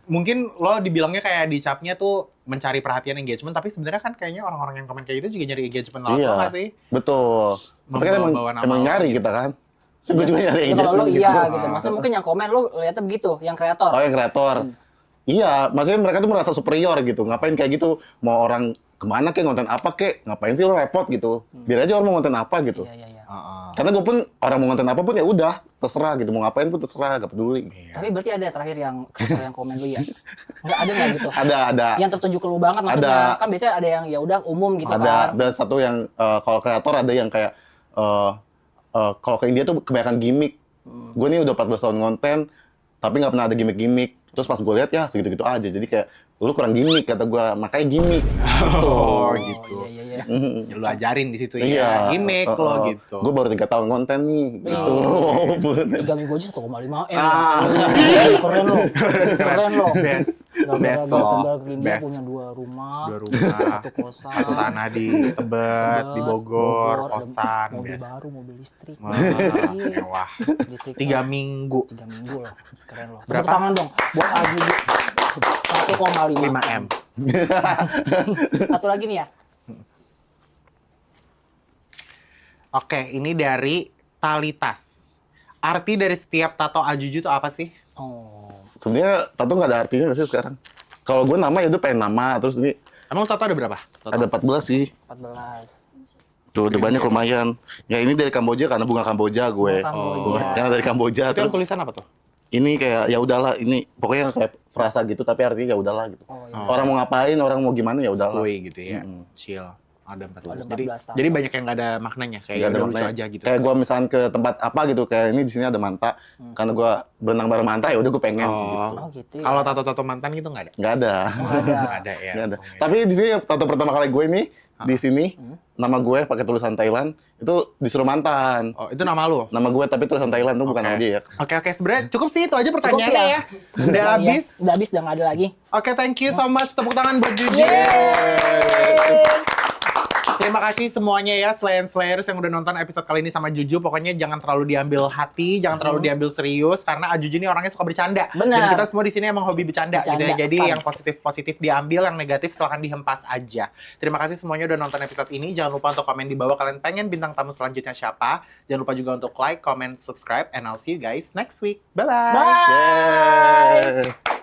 Mungkin lo dibilangnya kayak dicapnya tuh mencari perhatian engagement, tapi sebenarnya kan kayaknya orang-orang yang komen kayak gitu juga nyari engagement lewat Iya. lo nggak sih? Betul. Tapi kan Membawa nama emang lo nyari gitu. kita kan. So, gue juga nyari Ya, kalau engagement lo gitu. iya gitu. Maksudnya mungkin yang komen lo lihatnya begitu, yang kreator. Oh yang kreator. Iya, maksudnya mereka tuh merasa superior gitu. Ngapain kayak gitu? Mau orang kemana kek, konten apa kek? Ngapain sih lo repot gitu? Biar aja orang mau konten apa gitu. Iya. Karena gue pun orang mau konten apa pun ya udah terserah gitu. Mau ngapain pun terserah, gak peduli. Tapi berarti ada terakhir yang kreator yang komen lu ya? Nggak ada nggak gitu? Ada. Yang tertuju ke lu banget maksudnya. Ada. Kan biasanya ada yang ya udah umum gitu kan. Ada satu yang kalau kreator ada yang kayak kalau ke India tuh kebanyakan gimmick. Gue nih udah 14 tahun konten, tapi nggak pernah ada gimmick-gimmick. Terus pas gue lihat ya segitu-gitu aja. Jadi kayak lu kurang gimmick kata gue, makanya gimmick. Oh gitu. Iya. Ya, lu ajarin di situ Iya. ya. Gimmick lo gitu. Gue baru 3 tahun konten nih, gitu. 3 minggu aja 1,5 M. Ah. Keren lo. Keren lo. Best. Gara-gara Best dia lo. tinggal ke India Best. punya 2 rumah. 2 rumah. 1 kosan. Satu tanah di Tebet, di Bogor, ada kosan. Mobil Best. baru, mobil listrik. Wah, Iya. mewah. Listrik 3 minggu. 3 minggu loh. Keren loh. Berapa? Tepuk tangan dong buat Aju. 1,5 5M. Satu lagi nih ya. Oke, ini dari Talitas. Arti dari setiap tato Ajuju itu apa sih? Oh. Sebenarnya tato nggak ada artinya nggak sih sekarang? Kalau gue nama ya udah pengen nama, terus ini Emang tato ada berapa? Total? ada 14 sih. 14. Tuh, udah banyak lumayan. Ya ini dari Kamboja karena bunga Kamboja gue. Bunga Kamboja. Karena dari Kamboja. Itu yang Terus tulisan apa tuh? ini kayak ya udahlah, ini pokoknya kayak frasa gitu tapi artinya ya udahlah gitu. Oh, iya. Orang mau ngapain, orang mau gimana ya udahlah. Skui gitu ya. Chill. Ada 14. Ada Jadi 14 tato. jadi banyak yang nggak ada maknanya. Kayak Nggak ada udah lucu maknanya. aja gitu. Kayak gue misalnya ke tempat apa gitu, kayak ini di sini ada manta. Karena gue berenang bareng manta ya udah gue pengen gitu. Oh gitu ya. Kalau tato-tato mantan gitu nggak ada? Nggak ada. Nggak ada. Nggak ada ya. Nggak ada. Oh, iya. Tapi di sini tato pertama kali gue ini di sini nama gue pakai tulisan Thailand itu disuruh mantan. Oh, itu nama lu? Nama gue tapi tulisan Thailand tuh bukan Oke. nama dia ya. Oke, sebenarnya cukup sih itu aja pertanyaannya Cukup ya. Udah Iya, habis. udah habis, udah nggak ada lagi. Oke, thank you so much. Tepuk tangan buat Juji. Terima kasih semuanya ya, Slayers yang udah nonton episode kali ini sama Juju. Pokoknya jangan terlalu diambil hati, jangan terlalu diambil serius, karena Juju ini orangnya suka bercanda. Dan Benar. kita semua di sini emang hobi bercanda gitu ya. Bercanda, Jadi fun. yang positif diambil, yang negatif silahkan dihempas aja. Terima kasih semuanya udah nonton episode ini. Jangan lupa untuk komen di bawah kalian pengen bintang tamu selanjutnya siapa. Jangan lupa juga untuk like, comment, subscribe, and I'll see you guys next week. Bye-bye. Bye. Yeay.